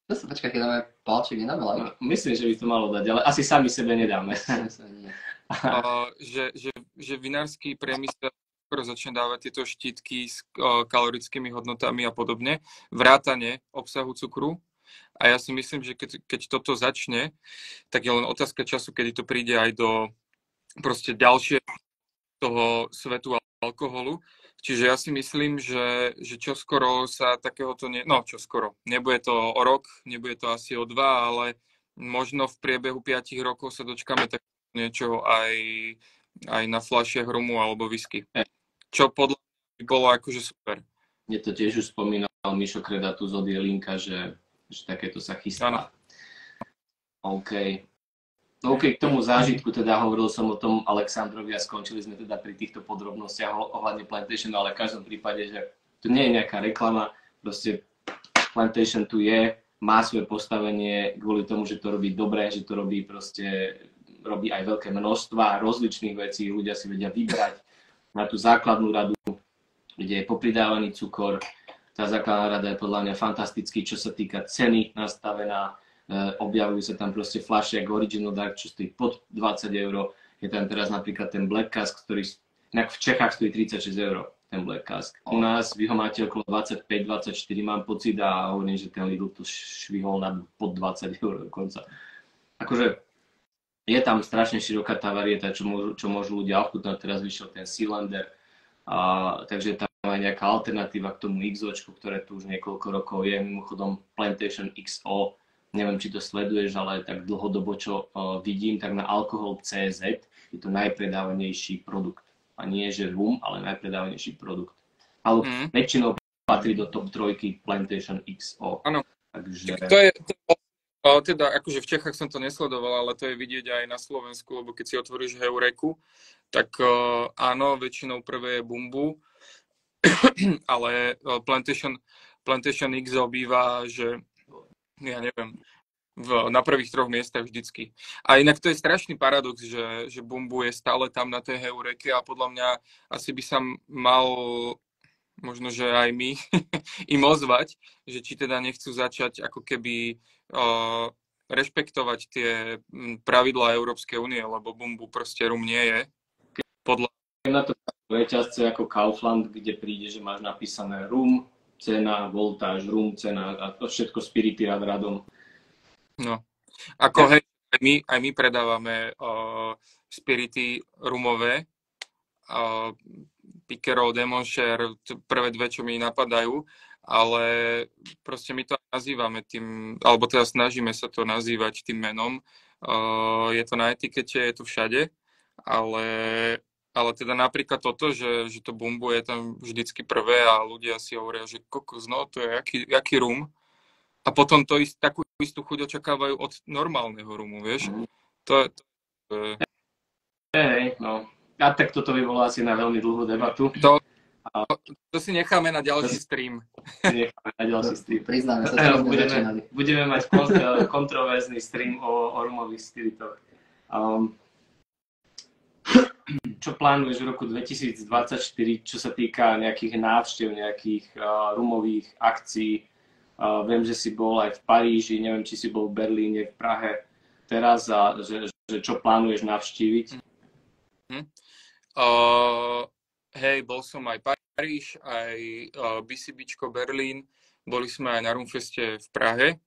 To sa počkaj, keď dáme palček, nedáme like? Myslím, že by to malo dať, ale asi sami sebe nedáme. Že vinársky priemysel začne dávať tieto štítky s kalorickými hodnotami a podobne, vrátane obsahu cukru. A ja si myslím, že keď toto začne, tak je len otázka času, kedy to príde aj do proste ďalšie toho svetu alkoholu. Čiže ja si myslím, že čoskoro sa takéhoto, čoskoro, nebude to o rok, nebude to asi o 2, ale možno v priebehu 5 rokov sa dočkáme tak niečoho aj na fľašiach rumu alebo whisky. Čo podľa mňa by bolo akože super. Mne to tiež už spomínal Mišo Kreda tu z Odielinka, že takéto sa chystá. Ano. OK, k tomu zážitku teda hovoril som o tom Alexandrovi a skončili sme teda pri týchto podrobnostiach ohľadne Plantation, ale v každom prípade, že to nie je nejaká reklama, proste Plantation tu je, má svoje postavenie kvôli tomu, že to robí dobre, že to robí aj veľké množstva rozličných vecí, ľudia si vedia vybrať na tú základnú radu, kde je popridávaný cukor. Tá základná rada je podľa mňa fantastický, čo sa týka ceny nastavená. Objavujú sa tam proste fľaše ako Original Dark, čo stojí pod 20 €. Je tam teraz napríklad ten Black Cask, ktorý v Čechách stojí 36 €, ten Black Cask. U nás vy ho máte okolo 25-24, mám pocit, a hovorím, že ten Lidl to švihol na pod 20 € dokonca. Akože je tam strašne široká tá varieta, čo môžu ľudia ochutnať. Teraz vyšiel ten Sealander, takže tam aj nejaká alternatíva k tomu XOčku, ktoré tu už niekoľko rokov je. Mimochodom Plantation XO, neviem, či to sleduješ, ale tak dlhodobo, čo vidím, tak na Alkohol.cz je to najpredávanejší produkt. A nie, že rum, ale najpredávanejší produkt. Ale väčšinou patrí do top 3 Plantation XO. Áno. Takže... Teda, akože v Čechách som to nesledoval, ale to je vidieť aj na Slovensku, lebo keď si otvoríš Heureku, tak áno, väčšinou prvé je Bumbu, ale Plantation XO býva, že ja neviem, na prvých 3 miestach vždycky. A inak to je strašný paradox, že Bumbu je stále tam na tej Heureke a podľa mňa asi by sa mal, možno, že aj my, im ozvať, že či teda nechcú začať ako keby rešpektovať tie pravidlá Európskej únie, lebo Bumbu proste rum nie je. Podľa... Na to reťazce ako Kaufland, kde príde, že máš napísané rum, cena, voltáž, rum, cena a to všetko spirity radom. No, ako hej, aj my predávame spirity rumové, Pickerel, Demonshare, prvé 2, čo mi napadajú, ale proste my to nazývame tým, alebo teda snažíme sa to nazývať tým menom. Je to na etikete, je to všade, ale teda napríklad toto, že to Bumbu je tam vždycky prvé a ľudia si hovoria, že kokos, no to je jaký rum. A potom takú istú chuť očakávajú od normálneho rumu, vieš? To je... Hej, no. A tak toto by bolo asi na veľmi dlhú debatu. To si necháme na ďalší stream. Priznáme sa, budeme mať kontroverzný stream o rumových spiritoch. Čo plánuješ v roku 2024, čo sa týka nejakých návštev, nejakých rumových akcií? Viem, že si bol aj v Paríži, neviem, či si bol v Berlíne, v Prahe teraz a že čo plánuješ navštíviť? Hej, bol som aj Paríž, aj BCBčko Berlín, boli sme aj na Rumfeste v Prahe,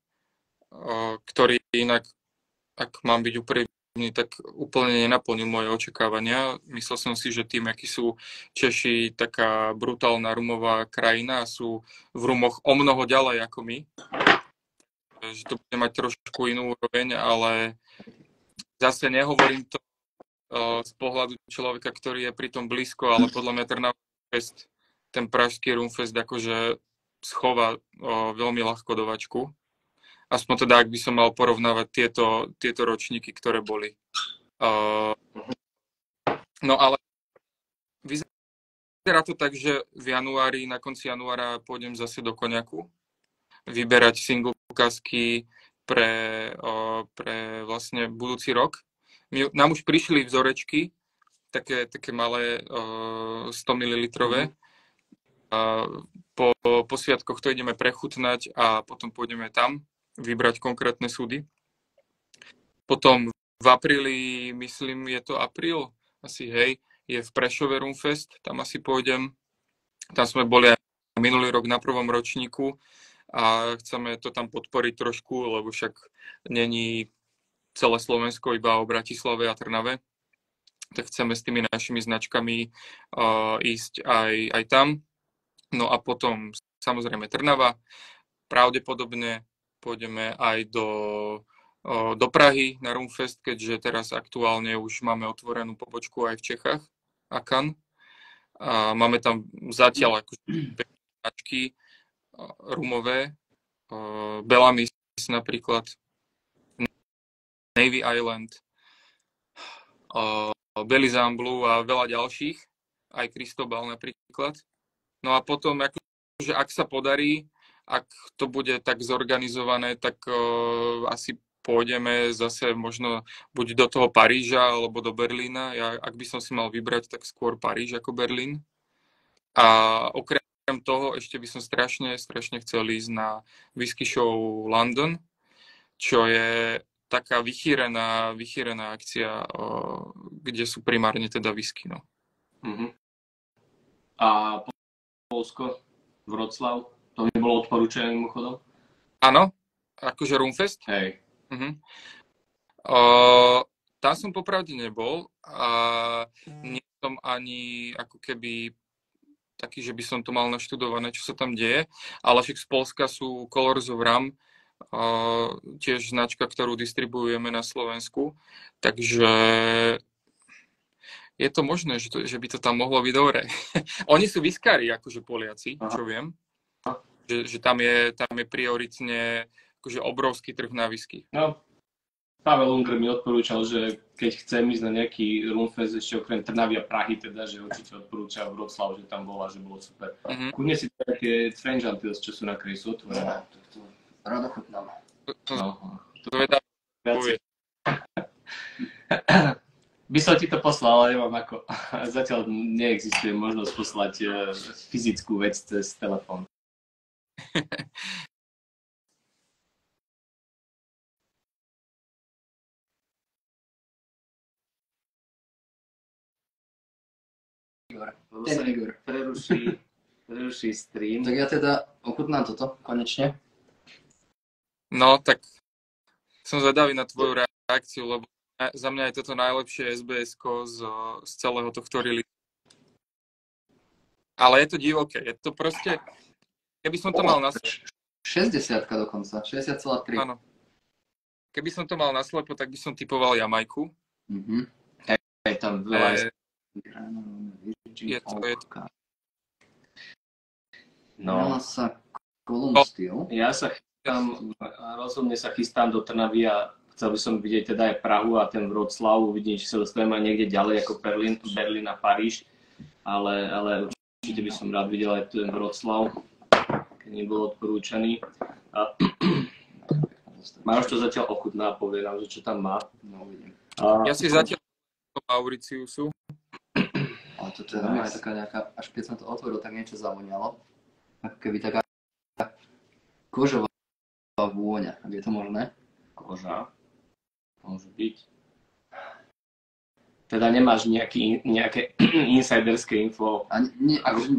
ktorý inak, ak mám byť úprimný, tak úplne nenaplnil moje očakávania. Myslel som si, že tým, akí sú Češi taká brutálna rumová krajina, sú v rumoch o mnoho ďalej ako my, že to bude mať trošku inú úroveň, ale zase nehovorím to z pohľadu človeka, ktorý je pri tom blízko, ale podľa mňa Trnava Fest, ten pražský Rumfest akože schová veľmi ľahko do vačku. Aspoň teda, ak by som mal porovnávať tieto ročníky, ktoré boli. No ale vyzerá to tak, že v januári, na konci januára pôjdem zase do Koňaku vyberať single casky pre vlastne budúci rok. Nám už prišli vzorečky, také malé 100 ml. Po sviatkoch to ideme prechutnať a potom pôjdeme tam vybrať konkrétne súdy. Potom v apríli, myslím, je to apríl, asi hej, je v Prešove Rumfest, tam asi pôjdem. Tam sme boli aj minulý rok na prvom ročníku a chceme to tam podporiť trošku, lebo však není celé Slovensko iba o Bratislave a Trnave. tak chceme s tými našimi značkami ísť aj tam. No a potom samozrejme Trnava. Pravdepodobne pôjdeme aj do Prahy na Rumfest, keďže teraz aktuálne už máme otvorenú pobočku aj v Čechách, Akan. A máme tam zatiaľ akože značky rumové, Bellamis napríklad, Navy Island, Belizan Blue a veľa ďalších, aj Cristobal napríklad. No a potom, akože ak sa podarí, ak to bude tak zorganizované, tak asi pôjdeme zase možno buď do toho Paríža alebo do Berlína. Ja, ak by som si mal vybrať, tak skôr Paríž ako Berlín. A okrem toho ešte by som strašne chcel ísť na whisky show London, čo je taká vychýrená akcia, kde sú primárne teda whisky. No. Uh-huh. A Polsko, Wroclaw, to mi bolo odporúčané mimochodom? Áno, akože Rumfest. Hej. Uh-huh. Tam som popravde nebol a nie som ani ako keby taký, že by som to mal naštudované, čo sa tam deje, ale však z Polska sú Colors of Rum, tiež značka, ktorú distribuujeme na Slovensku, takže je to možné, že by to tam mohlo byť dobré. Oni sú whiskári, akože Poliaci, čo viem, že tam je prioritne akože obrovský trh na whisky. No, Pavel Unger mi odporúčal, že keď chcem ísť na nejaký Rumfest ešte okrem Trnavy a Prahy, teda, že určite odporúča Wroclaw, že tam bola, že bolo super. Uh-huh. Kudne si také Strange Antils, čo sú na kraji, sú otvorené. Rado chutnám. To je dá povieť. By som ti to poslal, ale nemám ako. Zatiaľ neexistuje možnosť poslať fyzickú vec cez telefón. Preruší stream. Tak ja teda ochutnám toto, konečne. No, tak som zvedavý na tvoju reakciu, lebo za mňa je toto najlepšie SBS-ko z celého tohto release. Ale je to divoké, je to proste, keby som to mal na slepo. 60 dokonca, 60,3. Áno. Keby som to mal na slepo, tak by som typoval Jamajku. Mhm. Je tam veľa... Je to. No. Ja sa chystám, rozhodne sa chystám do Trnavy a chcel by som vidieť teda aj Prahu a ten Wroclaw, uvidím, či sa dostaneme aj niekde ďalej ako Berlín a Paríž, ale určite by som rád videl aj ten Wroclaw, keď nebol odporúčaný. Máš to zatiaľ ochutná, povie nám, že čo tam má. No, uvidím. Ja si zatiaľ Mauritiusu. Ale toto je normálne taká nejaká, až keď som to otvoril, tak niečo zavonialo. Ako keby taká kožová vôňa, ak je to možné. Koža? Môže byť. Teda nemáš nejaké insiderské info?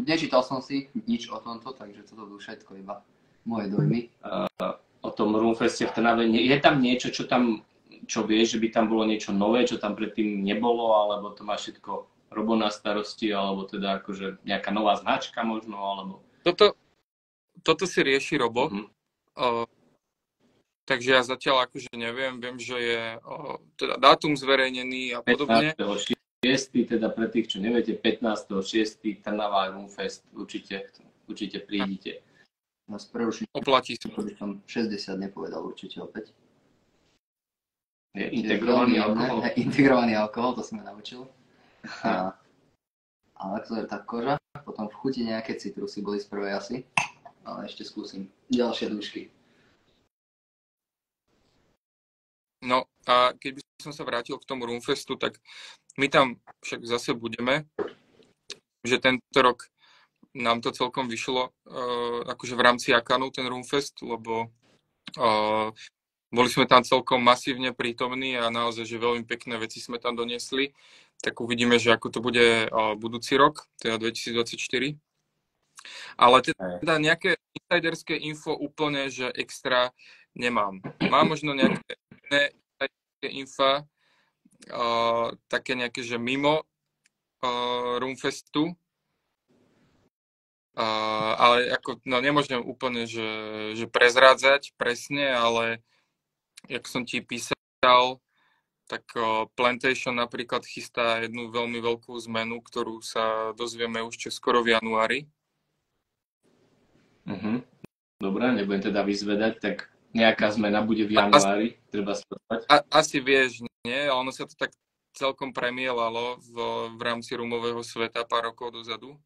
Nečítal som si nič o tomto, takže toto budú všetko iba moje dojmy. O tom Rumfeste v Trnave. Je tam niečo, čo vieš, že by tam bolo niečo nové, čo tam predtým nebolo, alebo to má všetko Robo na starosti, alebo teda akože nejaká nová značka možno, alebo... Toto si rieši Robo. Takže ja zatiaľ akože neviem, viem, že je teda dátum zverejnený a podobne. 15.6., teda pre tých, čo neviete, 15.6. Trnava Rumfest, určite prídite. Nás preruším. Oplatí sa. To by som 60 nepovedal určite opäť. Je integrovaný alkohol. Integrovaný alkohol, to som ma naučil. Ale to je tá koža, potom v chuti nejaké citrusy boli z prvej asi, ale ešte skúsim ďalšie dúšky. No a keď by som sa vrátil k tomu Rumfestu, tak my tam však zase budeme, že tento rok nám to celkom vyšlo akože v rámci Akanu ten Rumfest, lebo boli sme tam celkom masívne prítomní a naozaj, že veľmi pekné veci sme tam doniesli. Tak uvidíme, že ako to bude budúci rok, teda 2024. Ale teda nejaké insiderské info úplne, že extra nemám. Mám možno nejaké iné insiderské info, také nejaké, že mimo Roomfestu. Ale ako, no nemôžem úplne, že prezrádzať presne, ale jak som ti písal, tak Plantation napríklad chystá jednu veľmi veľkú zmenu, ktorú sa dozvieme už čoskoro v januári. Dobre, nebudem teda vyzvedať, tak nejaká zmena bude v januári, treba sledovať. Asi vieš, nie? Ono sa to tak celkom premielalo v rámci roomového sveta pár rokov dozadu.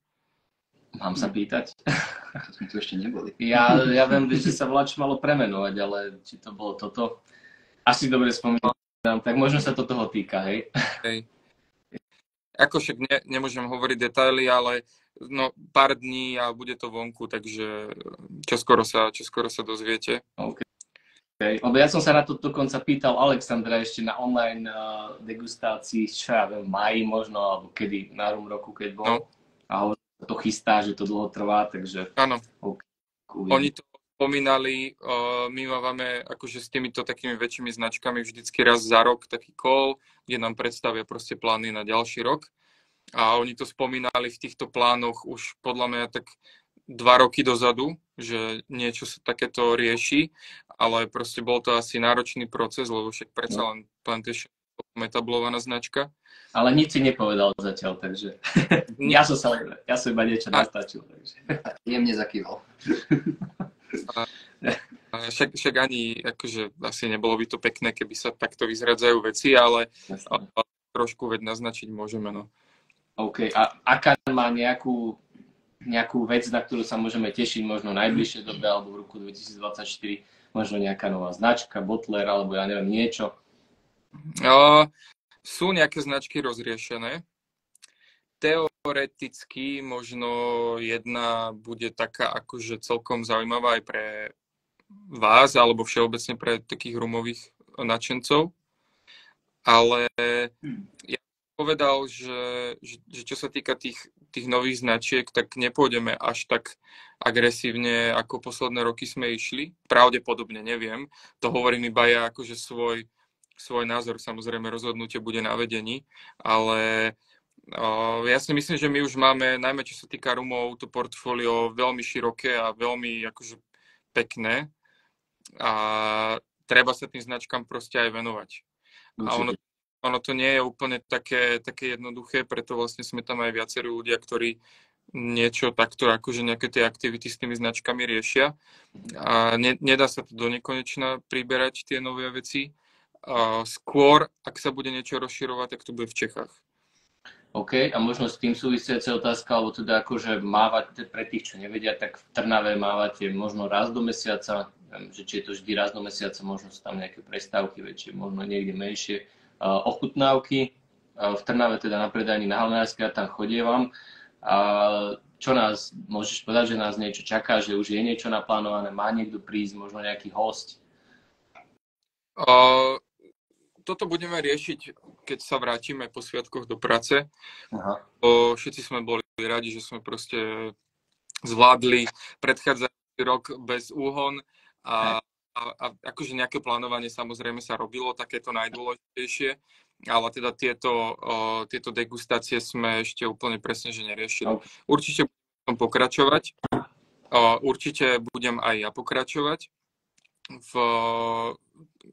Mám sa pýtať? To sme tu ešte neboli. Ja viem, že sa voláč malo premenovať, ale či to bolo toto? Asi dobre spomínam, tak možno sa to toho týka, hej? Hej. Ako však nemôžem hovoriť detaily, ale no, pár dní a bude to vonku, takže čoskoro sa dozviete. Okay. Lebo ja som sa na to dokonca pýtal Alexandra ešte na online degustácii, čo ja viem, v máji možno, alebo kedy, na Room roku, keď bol. No. A hovoril, to chystá, že to dlho trvá, takže... Áno. Okay. Oni to spomínali, my máme akože s týmito takými väčšími značkami vždycky raz za rok taký call, kde nám predstavia proste plány na ďalší rok. A oni to spomínali v týchto plánoch už podľa mňa tak 2 roky dozadu, že niečo sa takéto rieši, ale proste bol to asi náročný proces, lebo však predsa len Plantation je etablovaná značka. Ale nič si nepovedal zatiaľ, takže ja som iba niečo nastačil. Takže. Jemne zakýval. Však ani, akože asi nebolo by to pekné, keby sa takto vyzradzajú veci, ale trošku veď naznačiť môžeme, no. OK, a aká má nejakú vec, na ktorú sa môžeme tešiť možno v najbližšej dobe alebo v roku 2024, možno nejaká nová značka, bottler, alebo ja neviem, niečo? Sú nejaké značky rozriešené. Teoreticky možno jedna bude taká akože celkom zaujímavá aj pre vás, alebo všeobecne pre takých roomových nadšencov. Ale ja povedal, že čo sa týka tých nových značiek, tak nepôjdeme až tak agresívne, ako posledné roky sme išli. Pravdepodobne, neviem. To hovorím iba ja akože svoj názor, samozrejme rozhodnutie bude na vedení, ale ja si myslím, že my už máme, najmä čo sa týka roomov, to portfólio veľmi široké a veľmi akože pekné a treba sa tým značkám proste aj venovať. A ono to nie je úplne také jednoduché, preto vlastne sme tam aj viacerí ľudia, ktorí niečo takto, akože nejaké tie aktivity s tými značkami riešia. A nedá sa to do nekonečna priberať tie nové veci. Skôr, ak sa bude niečo rozširovať, tak to bude v Čechách. OK, a možno s tým súvisiaca otázka, alebo teda akože mávate, pre tých, čo nevedia, tak v Trnave mávate možno raz do mesiaca, že či je to vždy raz do mesiaca, možno sú tam nejaké prestávky väčšie, možno niekde menšie. Ochutnávky v Trnave, teda na predajni na Halinárskej, tam chodievam. Čo nás, môžeš povedať, že nás niečo čaká, že už je niečo naplánované, má niekto prísť, možno nejaký host? Toto budeme riešiť, keď sa vrátime po sviatkoch do práce. Aha. Všetci sme boli radi, že sme proste zvládli predchádzajúci rok bez úhon a akože nejaké plánovanie samozrejme sa robilo, takéto najdôležitejšie, ale teda tieto degustácie sme ešte úplne presne že neriešili. Okay. Určite budem pokračovať, určite budem aj ja pokračovať,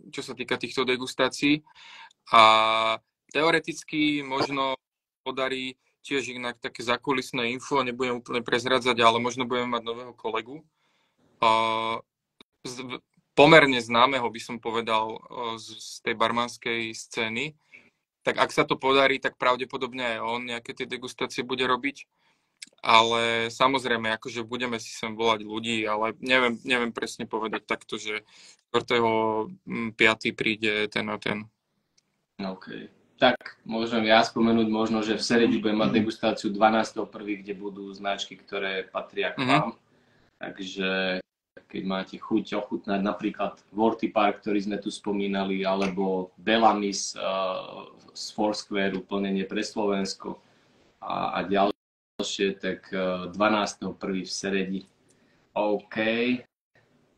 čo sa týka týchto degustácií a teoreticky možno podarí tiež inak také zakulisné info, nebudem úplne prezradzať, ale možno budeme mať nového kolegu. Pomerne známeho by som povedal z tej barmanskej scény. Tak ak sa to podarí, tak pravdepodobne aj on nejaké tie degustácie bude robiť. Ale samozrejme, akože budeme si sem volať ľudí, ale neviem presne povedať takto, že 4.5. príde ten a ten. OK. Tak môžem ja spomenúť možno, že v Seredi budem mať degustáciu 12.1., kde budú značky, ktoré patria k vám. Takže keď máte chuť ochutnať napríklad Worthy Park, ktorý sme tu spomínali, alebo Bellamy's z Foursquare, plnenie pre Slovensko a ďalšie, tak 12.1. v Seredi. OK.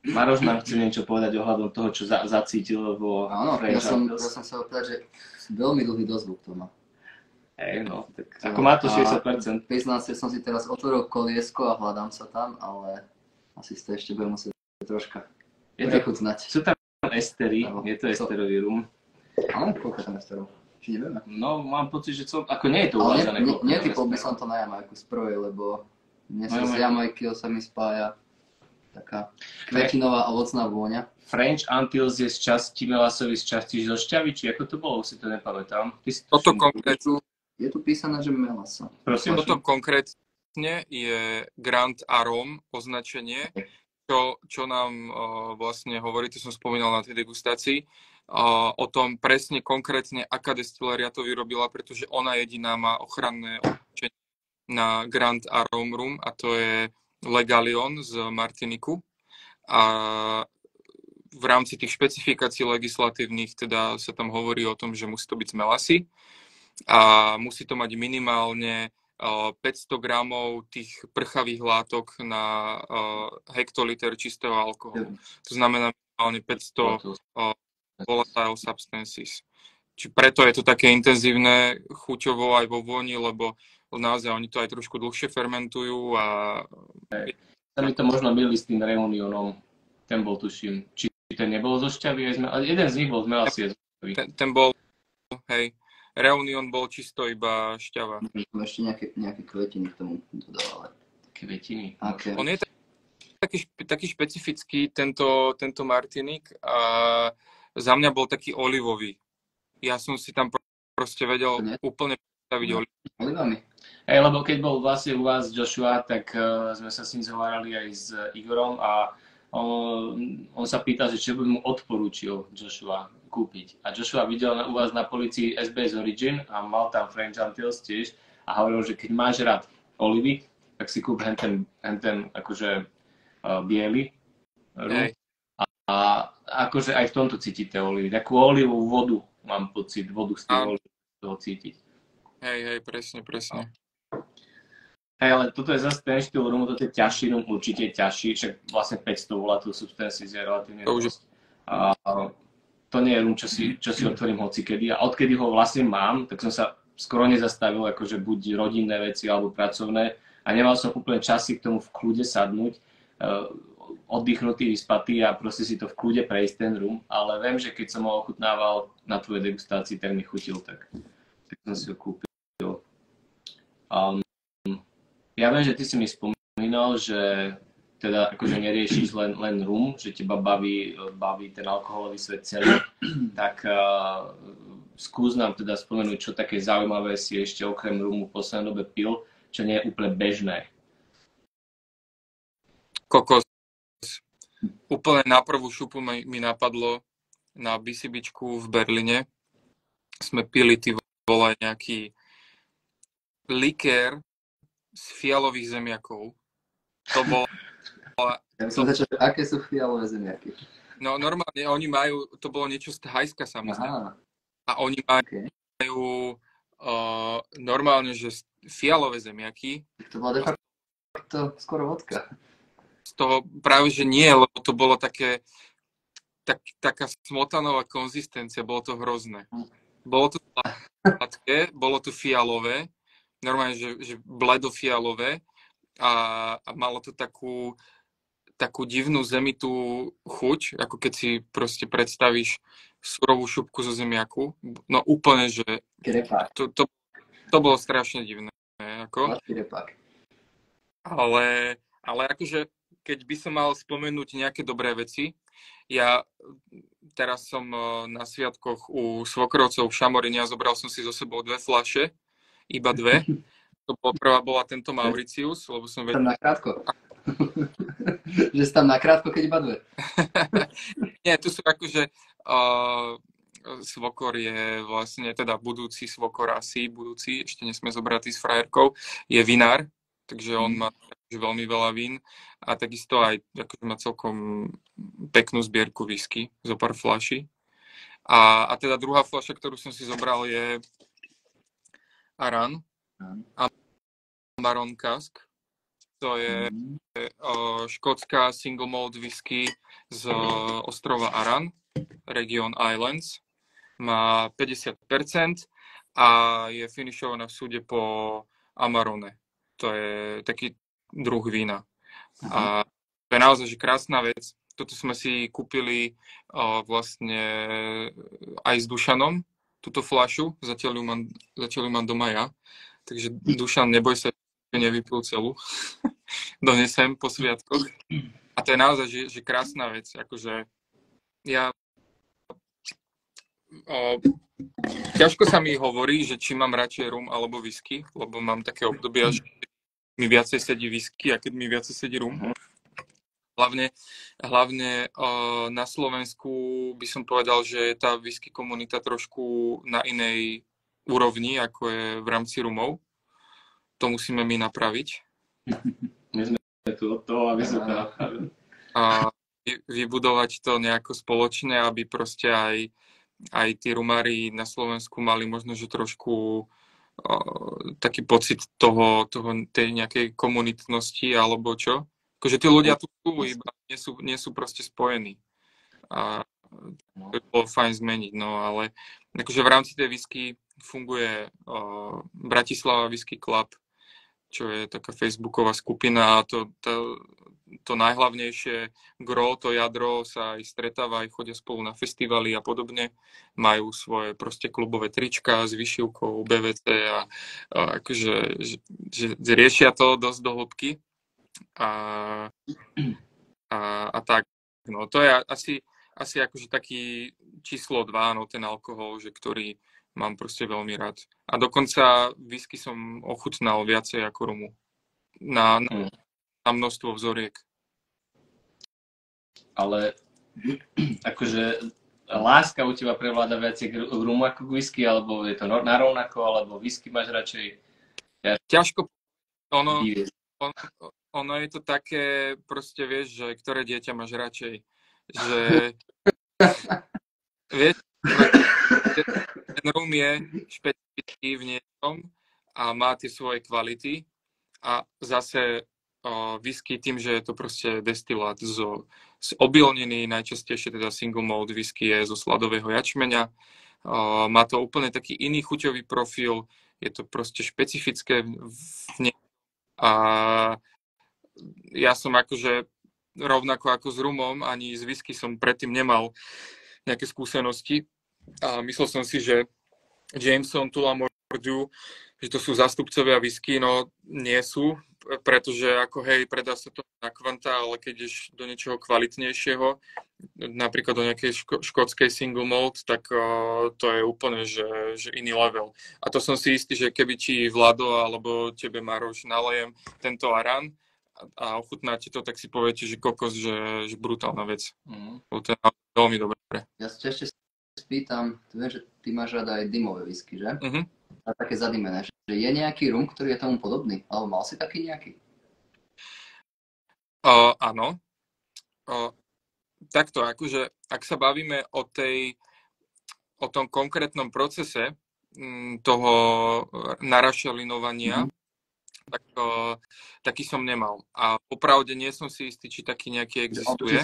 Maroš nám chce niečo povedať ohľadom toho, čo zacítil vo French Antilles. Ja som sa povedať, že veľmi dlhý dozvuk to má. Hej, no, tak ako má to 60%. Priznám si, som si teraz otvoril koliesko a hľadám sa tam, ale asi to ešte budem musieť troška prechutnať. Sú tam estery, je to esterový rum. Áno, koľko tam esterov? Či nevieme? No, mám pocit, že ako nie je to uvádzané. Netypol by som to na Jamajku sproje, lebo mne sa z Jamajky sa mi spája taká kvetinová ovocná vôňa. French Antilles je z časti melasový, z časti zo šťavy, či ako to bolo, si to nepamätám. Toto konkrétne je tu písané, že melasa. Prosím, toto konkrétne je Grand Arôme označenie, čo nám vlastne hovorí, to som spomínal na tej degustácii, o tom presne konkrétne, aká destiléria to vyrobila, pretože ona jediná má ochranné označenie na Grand Arôme Rum a to je Legalion z Martiniku. A v rámci tých špecifikácií legislatívnych teda sa tam hovorí o tom, že musí to byť z melasy a musí to mať minimálne 500 gramov tých prchavých látok na hektoliter čistého alkoholu. To znamená minimálne 500 volatile substances. Či preto je to také intenzívne chuťovo aj vo vôni, lebo naozaj oni to aj trošku dlhšie fermentujú a... Sa mi to možno mýli s tým Reunionom. Ten bol, tuším. Či ten nebol zo šťavy? Ale jeden z nich bol z melasy. Ten bol, hej. Reunion bol čisto iba šťava. Ešte nejaké kvetiny k tomu dodávali. Kvetiny? Okay. On je taký špecifický, tento Martinik, a za mňa bol taký olivový. Ja som si tam proste vedel úplne predstaviť olivami. Hej, lebo keď bol vlastne u vás Joshua, tak sme sa s ním zhovárali aj s Igorom a on sa pýtal, že čo by mu odporúčil Joshua kúpiť. A Joshua videl u vás na policii SBS Origin a mal tam French Antilles tiež a hovoril, že keď máš rád olivy, tak si kúp henten akože biely rum. A akože aj v tomto cítite olivy. Takú olivovú vodu, mám pocit, vodu z toho toho cítiť. Hej, presne. Hej, ale toto je zase ten štýl rumu, toto je ťažší rum, určite ťažší, však vlastne 500 volatile substances je relatívne dosť. To nie je rum, čo si otvorím hocikedy a odkedy ho vlastne mám, tak som sa skoro nezastavil, akože buď rodinné veci alebo pracovné a nemal som úplne časy k tomu v kľude sadnúť, oddychnutý, vyspatý a proste si to v kľude prejsť ten rum, ale viem, že keď som ho ochutnával na tvojej degustácii, tak mi chutil, tak som si ho kúpil. Ja viem, že ty si mi spomínal, že teda akože neriešiš len rum, že teba baví ten alkoholový svet celý, tak skús nám teda spomenúť, čo také zaujímavé si ešte okrem rumu v poslednej dobe pil, čo nie je úplne bežné. Kokos. Úplne na prvú šupu mi napadlo na BCBčku v Berlíne. Sme pili nejaký likér z fialových zemiakov. To bolo... Ja som začal, aké sú fialové zemiaky? No normálne, oni majú, to bolo niečo z Thajska samozrejme. A oni majú normálne, že fialové zemiaky. To bola de facto skoro vodka. Z toho práve, že nie, lebo to bolo taká smotanová konzistencia, bolo to hrozné. Bolo to sladké, bolo to fialové, normálne, že bledofialové a malo to takú divnú zemitú chuť, ako keď si proste predstavíš surovú šupku zo zemiaku. No úplne, že to bolo strašne divné. Ako. Ale akože, keď by som mal spomenúť nejaké dobré veci, ja teraz som na sviatkoch u svokrovcov v Šamoríne a zobral som si so sebou 2 fľaše, iba 2. Prvá bola tento Mauritius, lebo som vedel... Tam nakrátko. Že si tam nakrátko, keď iba 2. Nie, tu sú akože... Svokor je vlastne, teda budúci svokor asi, ešte nesme zobratý s frajerkou, je vinár, takže on má veľmi veľa vín a takisto aj akože má celkom peknú zbierku whisky, zo pár fľaší. A teda druhá fľaša, ktorú som si zobral, je Aran. Amaron Cask. to je škótska single malt whisky z ostrova Arran, Region Islands. Má 50% a je finišovaná v súde po Amarone. To je taký druh vína. A to je naozaj že krásna vec. Toto sme si kúpili vlastne aj s Dušanom, túto fľašu. Zatiaľ ju mám doma ja. Takže Dušan, neboj sa, že nevypil celú. Donesem po sviatkoch. A to je naozaj že krásna vec. Akože ja ťažko sa mi hovorí, že či mám radšej rum alebo whisky, lebo mám také obdobia, že mi viacej sedí whisky a keď mi viacej sedí rum. Hlavne na Slovensku by som povedal, že je tá whisky komunita trošku na inej úrovni, ako je v rámci rumov. To musíme my napraviť. My sme tu od toho, aby sme to napravili. A vybudovať to nejako spoločne, aby proste aj tí rumári na Slovensku mali možno, že trošku taký pocit tej nejakej komunitnosti alebo čo. Akože tí ľudia tu sú, iba nie sú proste spojení. A to by bolo fajn zmeniť, no ale akože v rámci tej whisky funguje Bratislava Whisky Club, čo je taká facebooková skupina a to najhlavnejšie gro, to jadro sa aj stretáva, aj chodia spolu na festivaly a podobne. Majú svoje proste klubové trička s vyšívkou BVC a akože že riešia to dosť do hĺbky. A tak, no to je asi akože taký číslo 2, no ten alkohol, že ktorý mám proste veľmi rád. A dokonca whisky som ochutnal viacej ako rumu. Na množstvo vzoriek. Ale akože láska u teba prevláda viacej k rumu ako k whisky, alebo je to narovnako, alebo whisky máš radšej? Ťažko. Ono je to také, proste vieš, že ktoré dieťa máš radšej. Že vieš, ten rum je špecifický v niečom a má tie svoje kvality a zase whisky tým, že je to proste destilát z obilniny, najčastejšie teda single malt whisky je zo sladového jačmeňa. Má to úplne taký iný chuťový profil, je to proste špecifické v nej. A ja som akože rovnako ako s rumom, ani s whisky som predtým nemal nejaké skúsenosti. A myslel som si, že Jameson, Tullamore, že to sú zástupcovia whisky, no nie sú, pretože ako hej, predá sa to na kvanta, ale keď ideš do niečoho kvalitnejšieho, napríklad do nejakej škótskej single malt, tak to je úplne že iný level. A to som si istý, že keby ti Vlado alebo tebe Maroš nalejem tento Arran a ochutnáte to, tak si poviete, že kokos, že brutálna vec. To je veľmi dobré. Ja sa ešte spýtam, viem, že ty máš rád aj dymové whisky, že? A také zadymené, že je nejaký rum, ktorý je tomu podobný? Alebo mal si taký nejaký? Áno. Takto, akože, ak sa bavíme o tom konkrétnom procese toho narašelinovania, tak taký som nemal. A popravde nie som si istý, či taký nejaký existuje.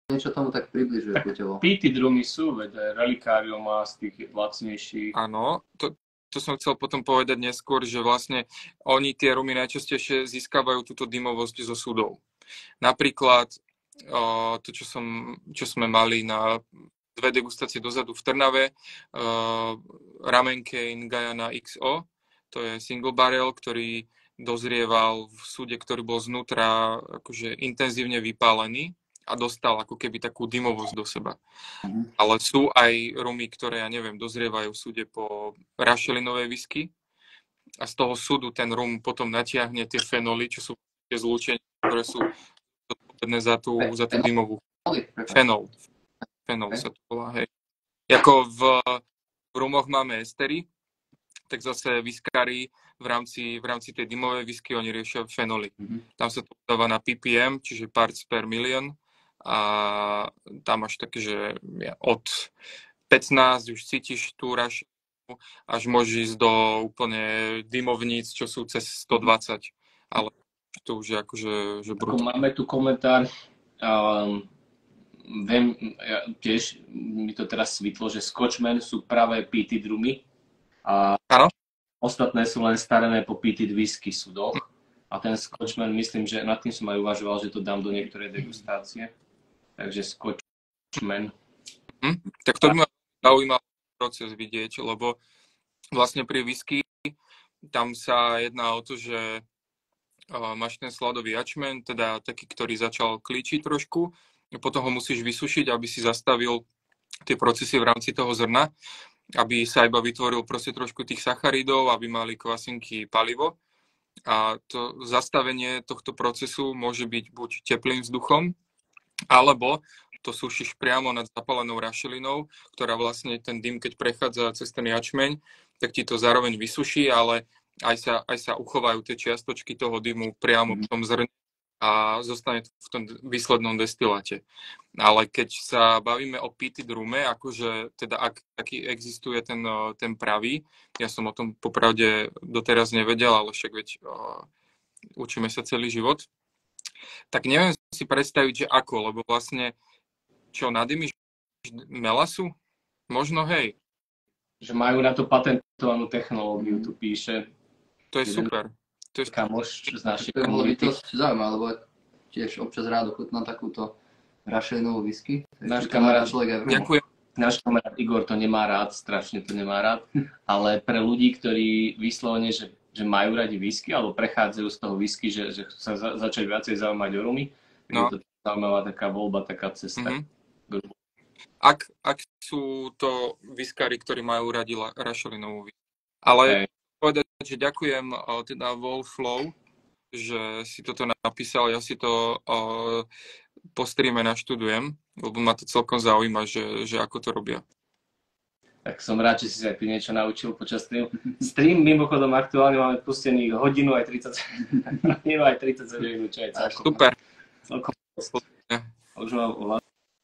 Niečo tomu tak približuje chuťovo. Pity drumy sú, veď Relicario má z tých lacnejších. Áno, to som chcel potom povedať neskôr, že vlastne oni tie rumy najčastejšie získavajú túto dymovosť zo sudov. Napríklad to, čo sme mali na 2 degustácie dozadu v Trnave, Ramenkane Guyana XO, to je single barrel, ktorý dozrieval v súde, ktorý bol znútra akože intenzívne vypálený a dostal ako keby takú dymovosť do seba. Ale sú aj rumy, ktoré, ja neviem, dozrievajú v súde po rašelinovej whisky a z toho súdu ten rum potom natiahne tie fenoly, čo sú tie zlúčenia, ktoré sú zodpovedné za tú dymovú. Fenol sa to volá, hej. Ako v rumoch máme estery, tak zase whiskári v rámci tej dymovej whisky oni riešia fenoly. Tam sa to dáva na ppm, čiže parts per million. A tam až také, že od 15 už cítiš tú rašelinu, až môžeš ísť do úplne dymovníc, čo sú cez 120. Ale to už je akože že Máme tu komentár, tiež mi to teraz svitlo, že Scotchmen sú práve peated rumy a ostatné sú len starené popítiť whisky súdoch. A ten Scotchman, myslím, že nad tým som aj uvažoval, že to dám do niektorej degustácie. Takže Scotchman. Tak to by ma zaujímal proces vidieť, lebo vlastne pri whisky tam sa jedná o to, že máš ten sladový jačmen, teda taký, ktorý začal klíčiť trošku, potom ho musíš vysušiť, aby si zastavil tie procesy v rámci toho zrna, aby sa iba vytvoril proste trošku tých sacharidov, aby mali kvasinky palivo. A to zastavenie tohto procesu môže byť buď teplým vzduchom, alebo to sušíš priamo nad zapálenou rašelinou, ktorá vlastne ten dym, keď prechádza cez ten jačmeň, tak ti to zároveň vysuší, ale aj sa uchovajú tie čiastočky toho dymu priamo v tom zrne a zostane v tom výslednom destiláte. Ale keď sa bavíme o peated rume, akože teda ak taký existuje ten pravý, ja som o tom popravde doteraz nevedel, ale však veď učíme sa celý život, tak neviem si predstaviť, že ako, lebo vlastne čo, nadymíš melasu? Možno hej. Že majú na to patentovanú technológiu, tu píše. To je super. To je kamoš z našej komunity. To bolo by to zaujímavé, lebo tiež občas rád ochutnám takúto rašelinovú whisky. Náš kamarát, ďakujem. Náš kamarát Igor to nemá rád, strašne to nemá rád, ale pre ľudí, ktorí vyslovene, že majú radi whisky, alebo prechádzajú z toho whisky, že chcú sa začať viacej zaujímať o rumy, je to zaujímavá taká voľba, taká cesta. Ak sú to whiskári, ktorí majú radi rašelinovú whisky. Ale povedať, že ďakujem teda Wolflow, že si toto napísal, ja si to po streame naštudujem, lebo ma to celkom zaujíma, že ako to robia. Tak som rád, že si sa aj ty niečo naučil počas streamu. Stream mimochodom aktuálne máme pustený hodinu aj 30 minút, čo je celkom. Super. Celkom. Už mám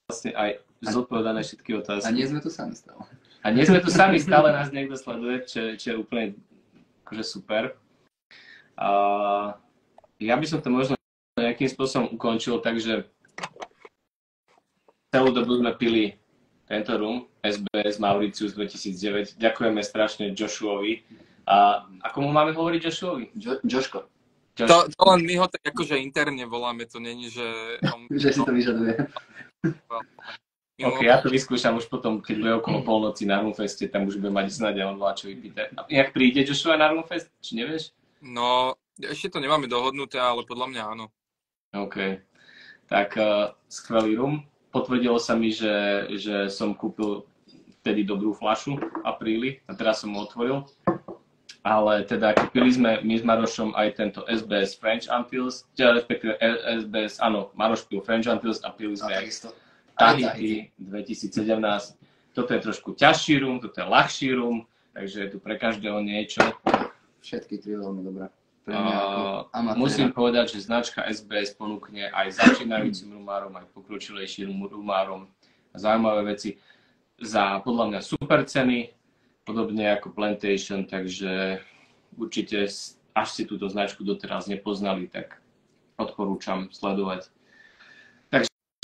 vlastne aj zodpovedané všetky otázky. A nie sme tu sami stále. A nie sme tu sami, stále nás niekto sleduje, čo je úplne akože super. A ja by som to možno nejakým spôsobom ukončil, takže celú dobu sme pili tento rum, SBS Mauritius 2009. Ďakujeme strašne Joshuovi. A komu máme hovoriť Joshuovi? Joško. To len my ho tak akože interne voláme, to není, že... že si to vyžaduje. OK, ja to vyskúšam už potom, keď bude okolo polnoci na Rumfeste, tam už bude mať snáď a on vláčo vypýta. A jak príde Joshua na Rumfest, či nevieš? No, ešte to nemáme dohodnuté, ale podľa mňa áno. OK, tak skvelý rum. Potvrdilo sa mi, že som kúpil vtedy dobrú fľašu v apríli a teraz som ho otvoril. Ale teda pili sme my s Marošom aj tento SBS French Antilles, respektíve SBS, áno, Maroš pil French Antilles a pili sme aj Tahiti 2017. Toto je trošku ťažší rum, toto je ľahší rum, takže je tu pre každého niečo. Všetky tri veľmi dobré. Musím povedať, že značka SBS ponúkne aj začínajúcim rumárom, aj pokročilejším rumárom zaujímavé veci za podľa mňa super ceny, podobne ako Plantation, takže určite, až si túto značku doteraz nepoznali, tak odporúčam sledovať.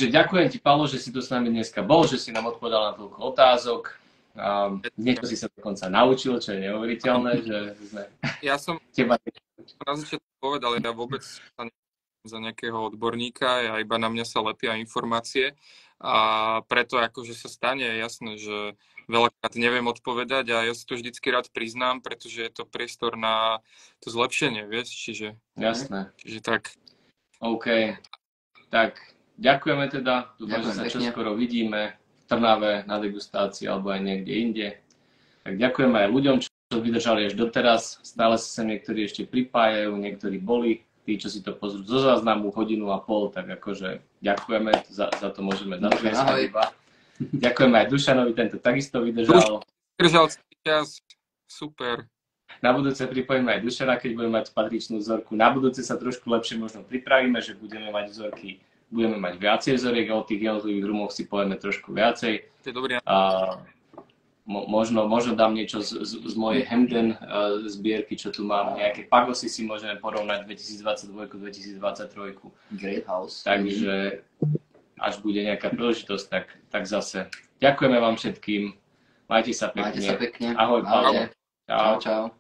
Ďakujem ti, Paolo, že si tu s nami dneska bol, že si nám odpovedal na toľko otázok. Niečo si sa dokonca naučil, čo je neuveriteľné, že sme... Ja som na začiatku povedal, ja vôbec sa neviem za nejakého odborníka, ja iba na mňa sa lepia informácie a preto akože sa stane jasné, že veľakrát neviem odpovedať a ja si to vždycky rád priznám, pretože je to priestor na to zlepšenie, vieš, čiže... Jasné. Čiže tak. OK, tak... Ďakujeme teda, dúfam, že sa čoskoro vidíme v Trnave na degustácii alebo aj niekde inde. Tak ďakujeme aj ľuďom, čo vydržali až doteraz. Stále sa niektorí ešte pripájajú, niektorí boli. Tí, čo si to pozrú zo záznamu 1,5 hodiny, tak akože ďakujeme, za to môžeme zatlieskať iba. Ďakujeme aj Dušanovi, tento takisto vydržal. Vydržal čas, super. Na budúce pripojíme aj Dušana, keď budeme mať patričnú vzorku. Na budúce sa trošku lepšie možno pripravíme, že budeme mať vzorky. Budeme mať viacej vzoriek a o tých jednotlivých rumoch si povieme trošku viacej. To je dobré. možno dám niečo z mojej Hemden zbierky, čo tu mám. Nejaké pagosy si môžeme porovnať 2022-2023. Great house. Takže až bude nejaká príležitosť, tak zase. Ďakujeme vám všetkým. Majte sa pekne. Majte sa pekne. Ahoj, Pavel. Čau, čau.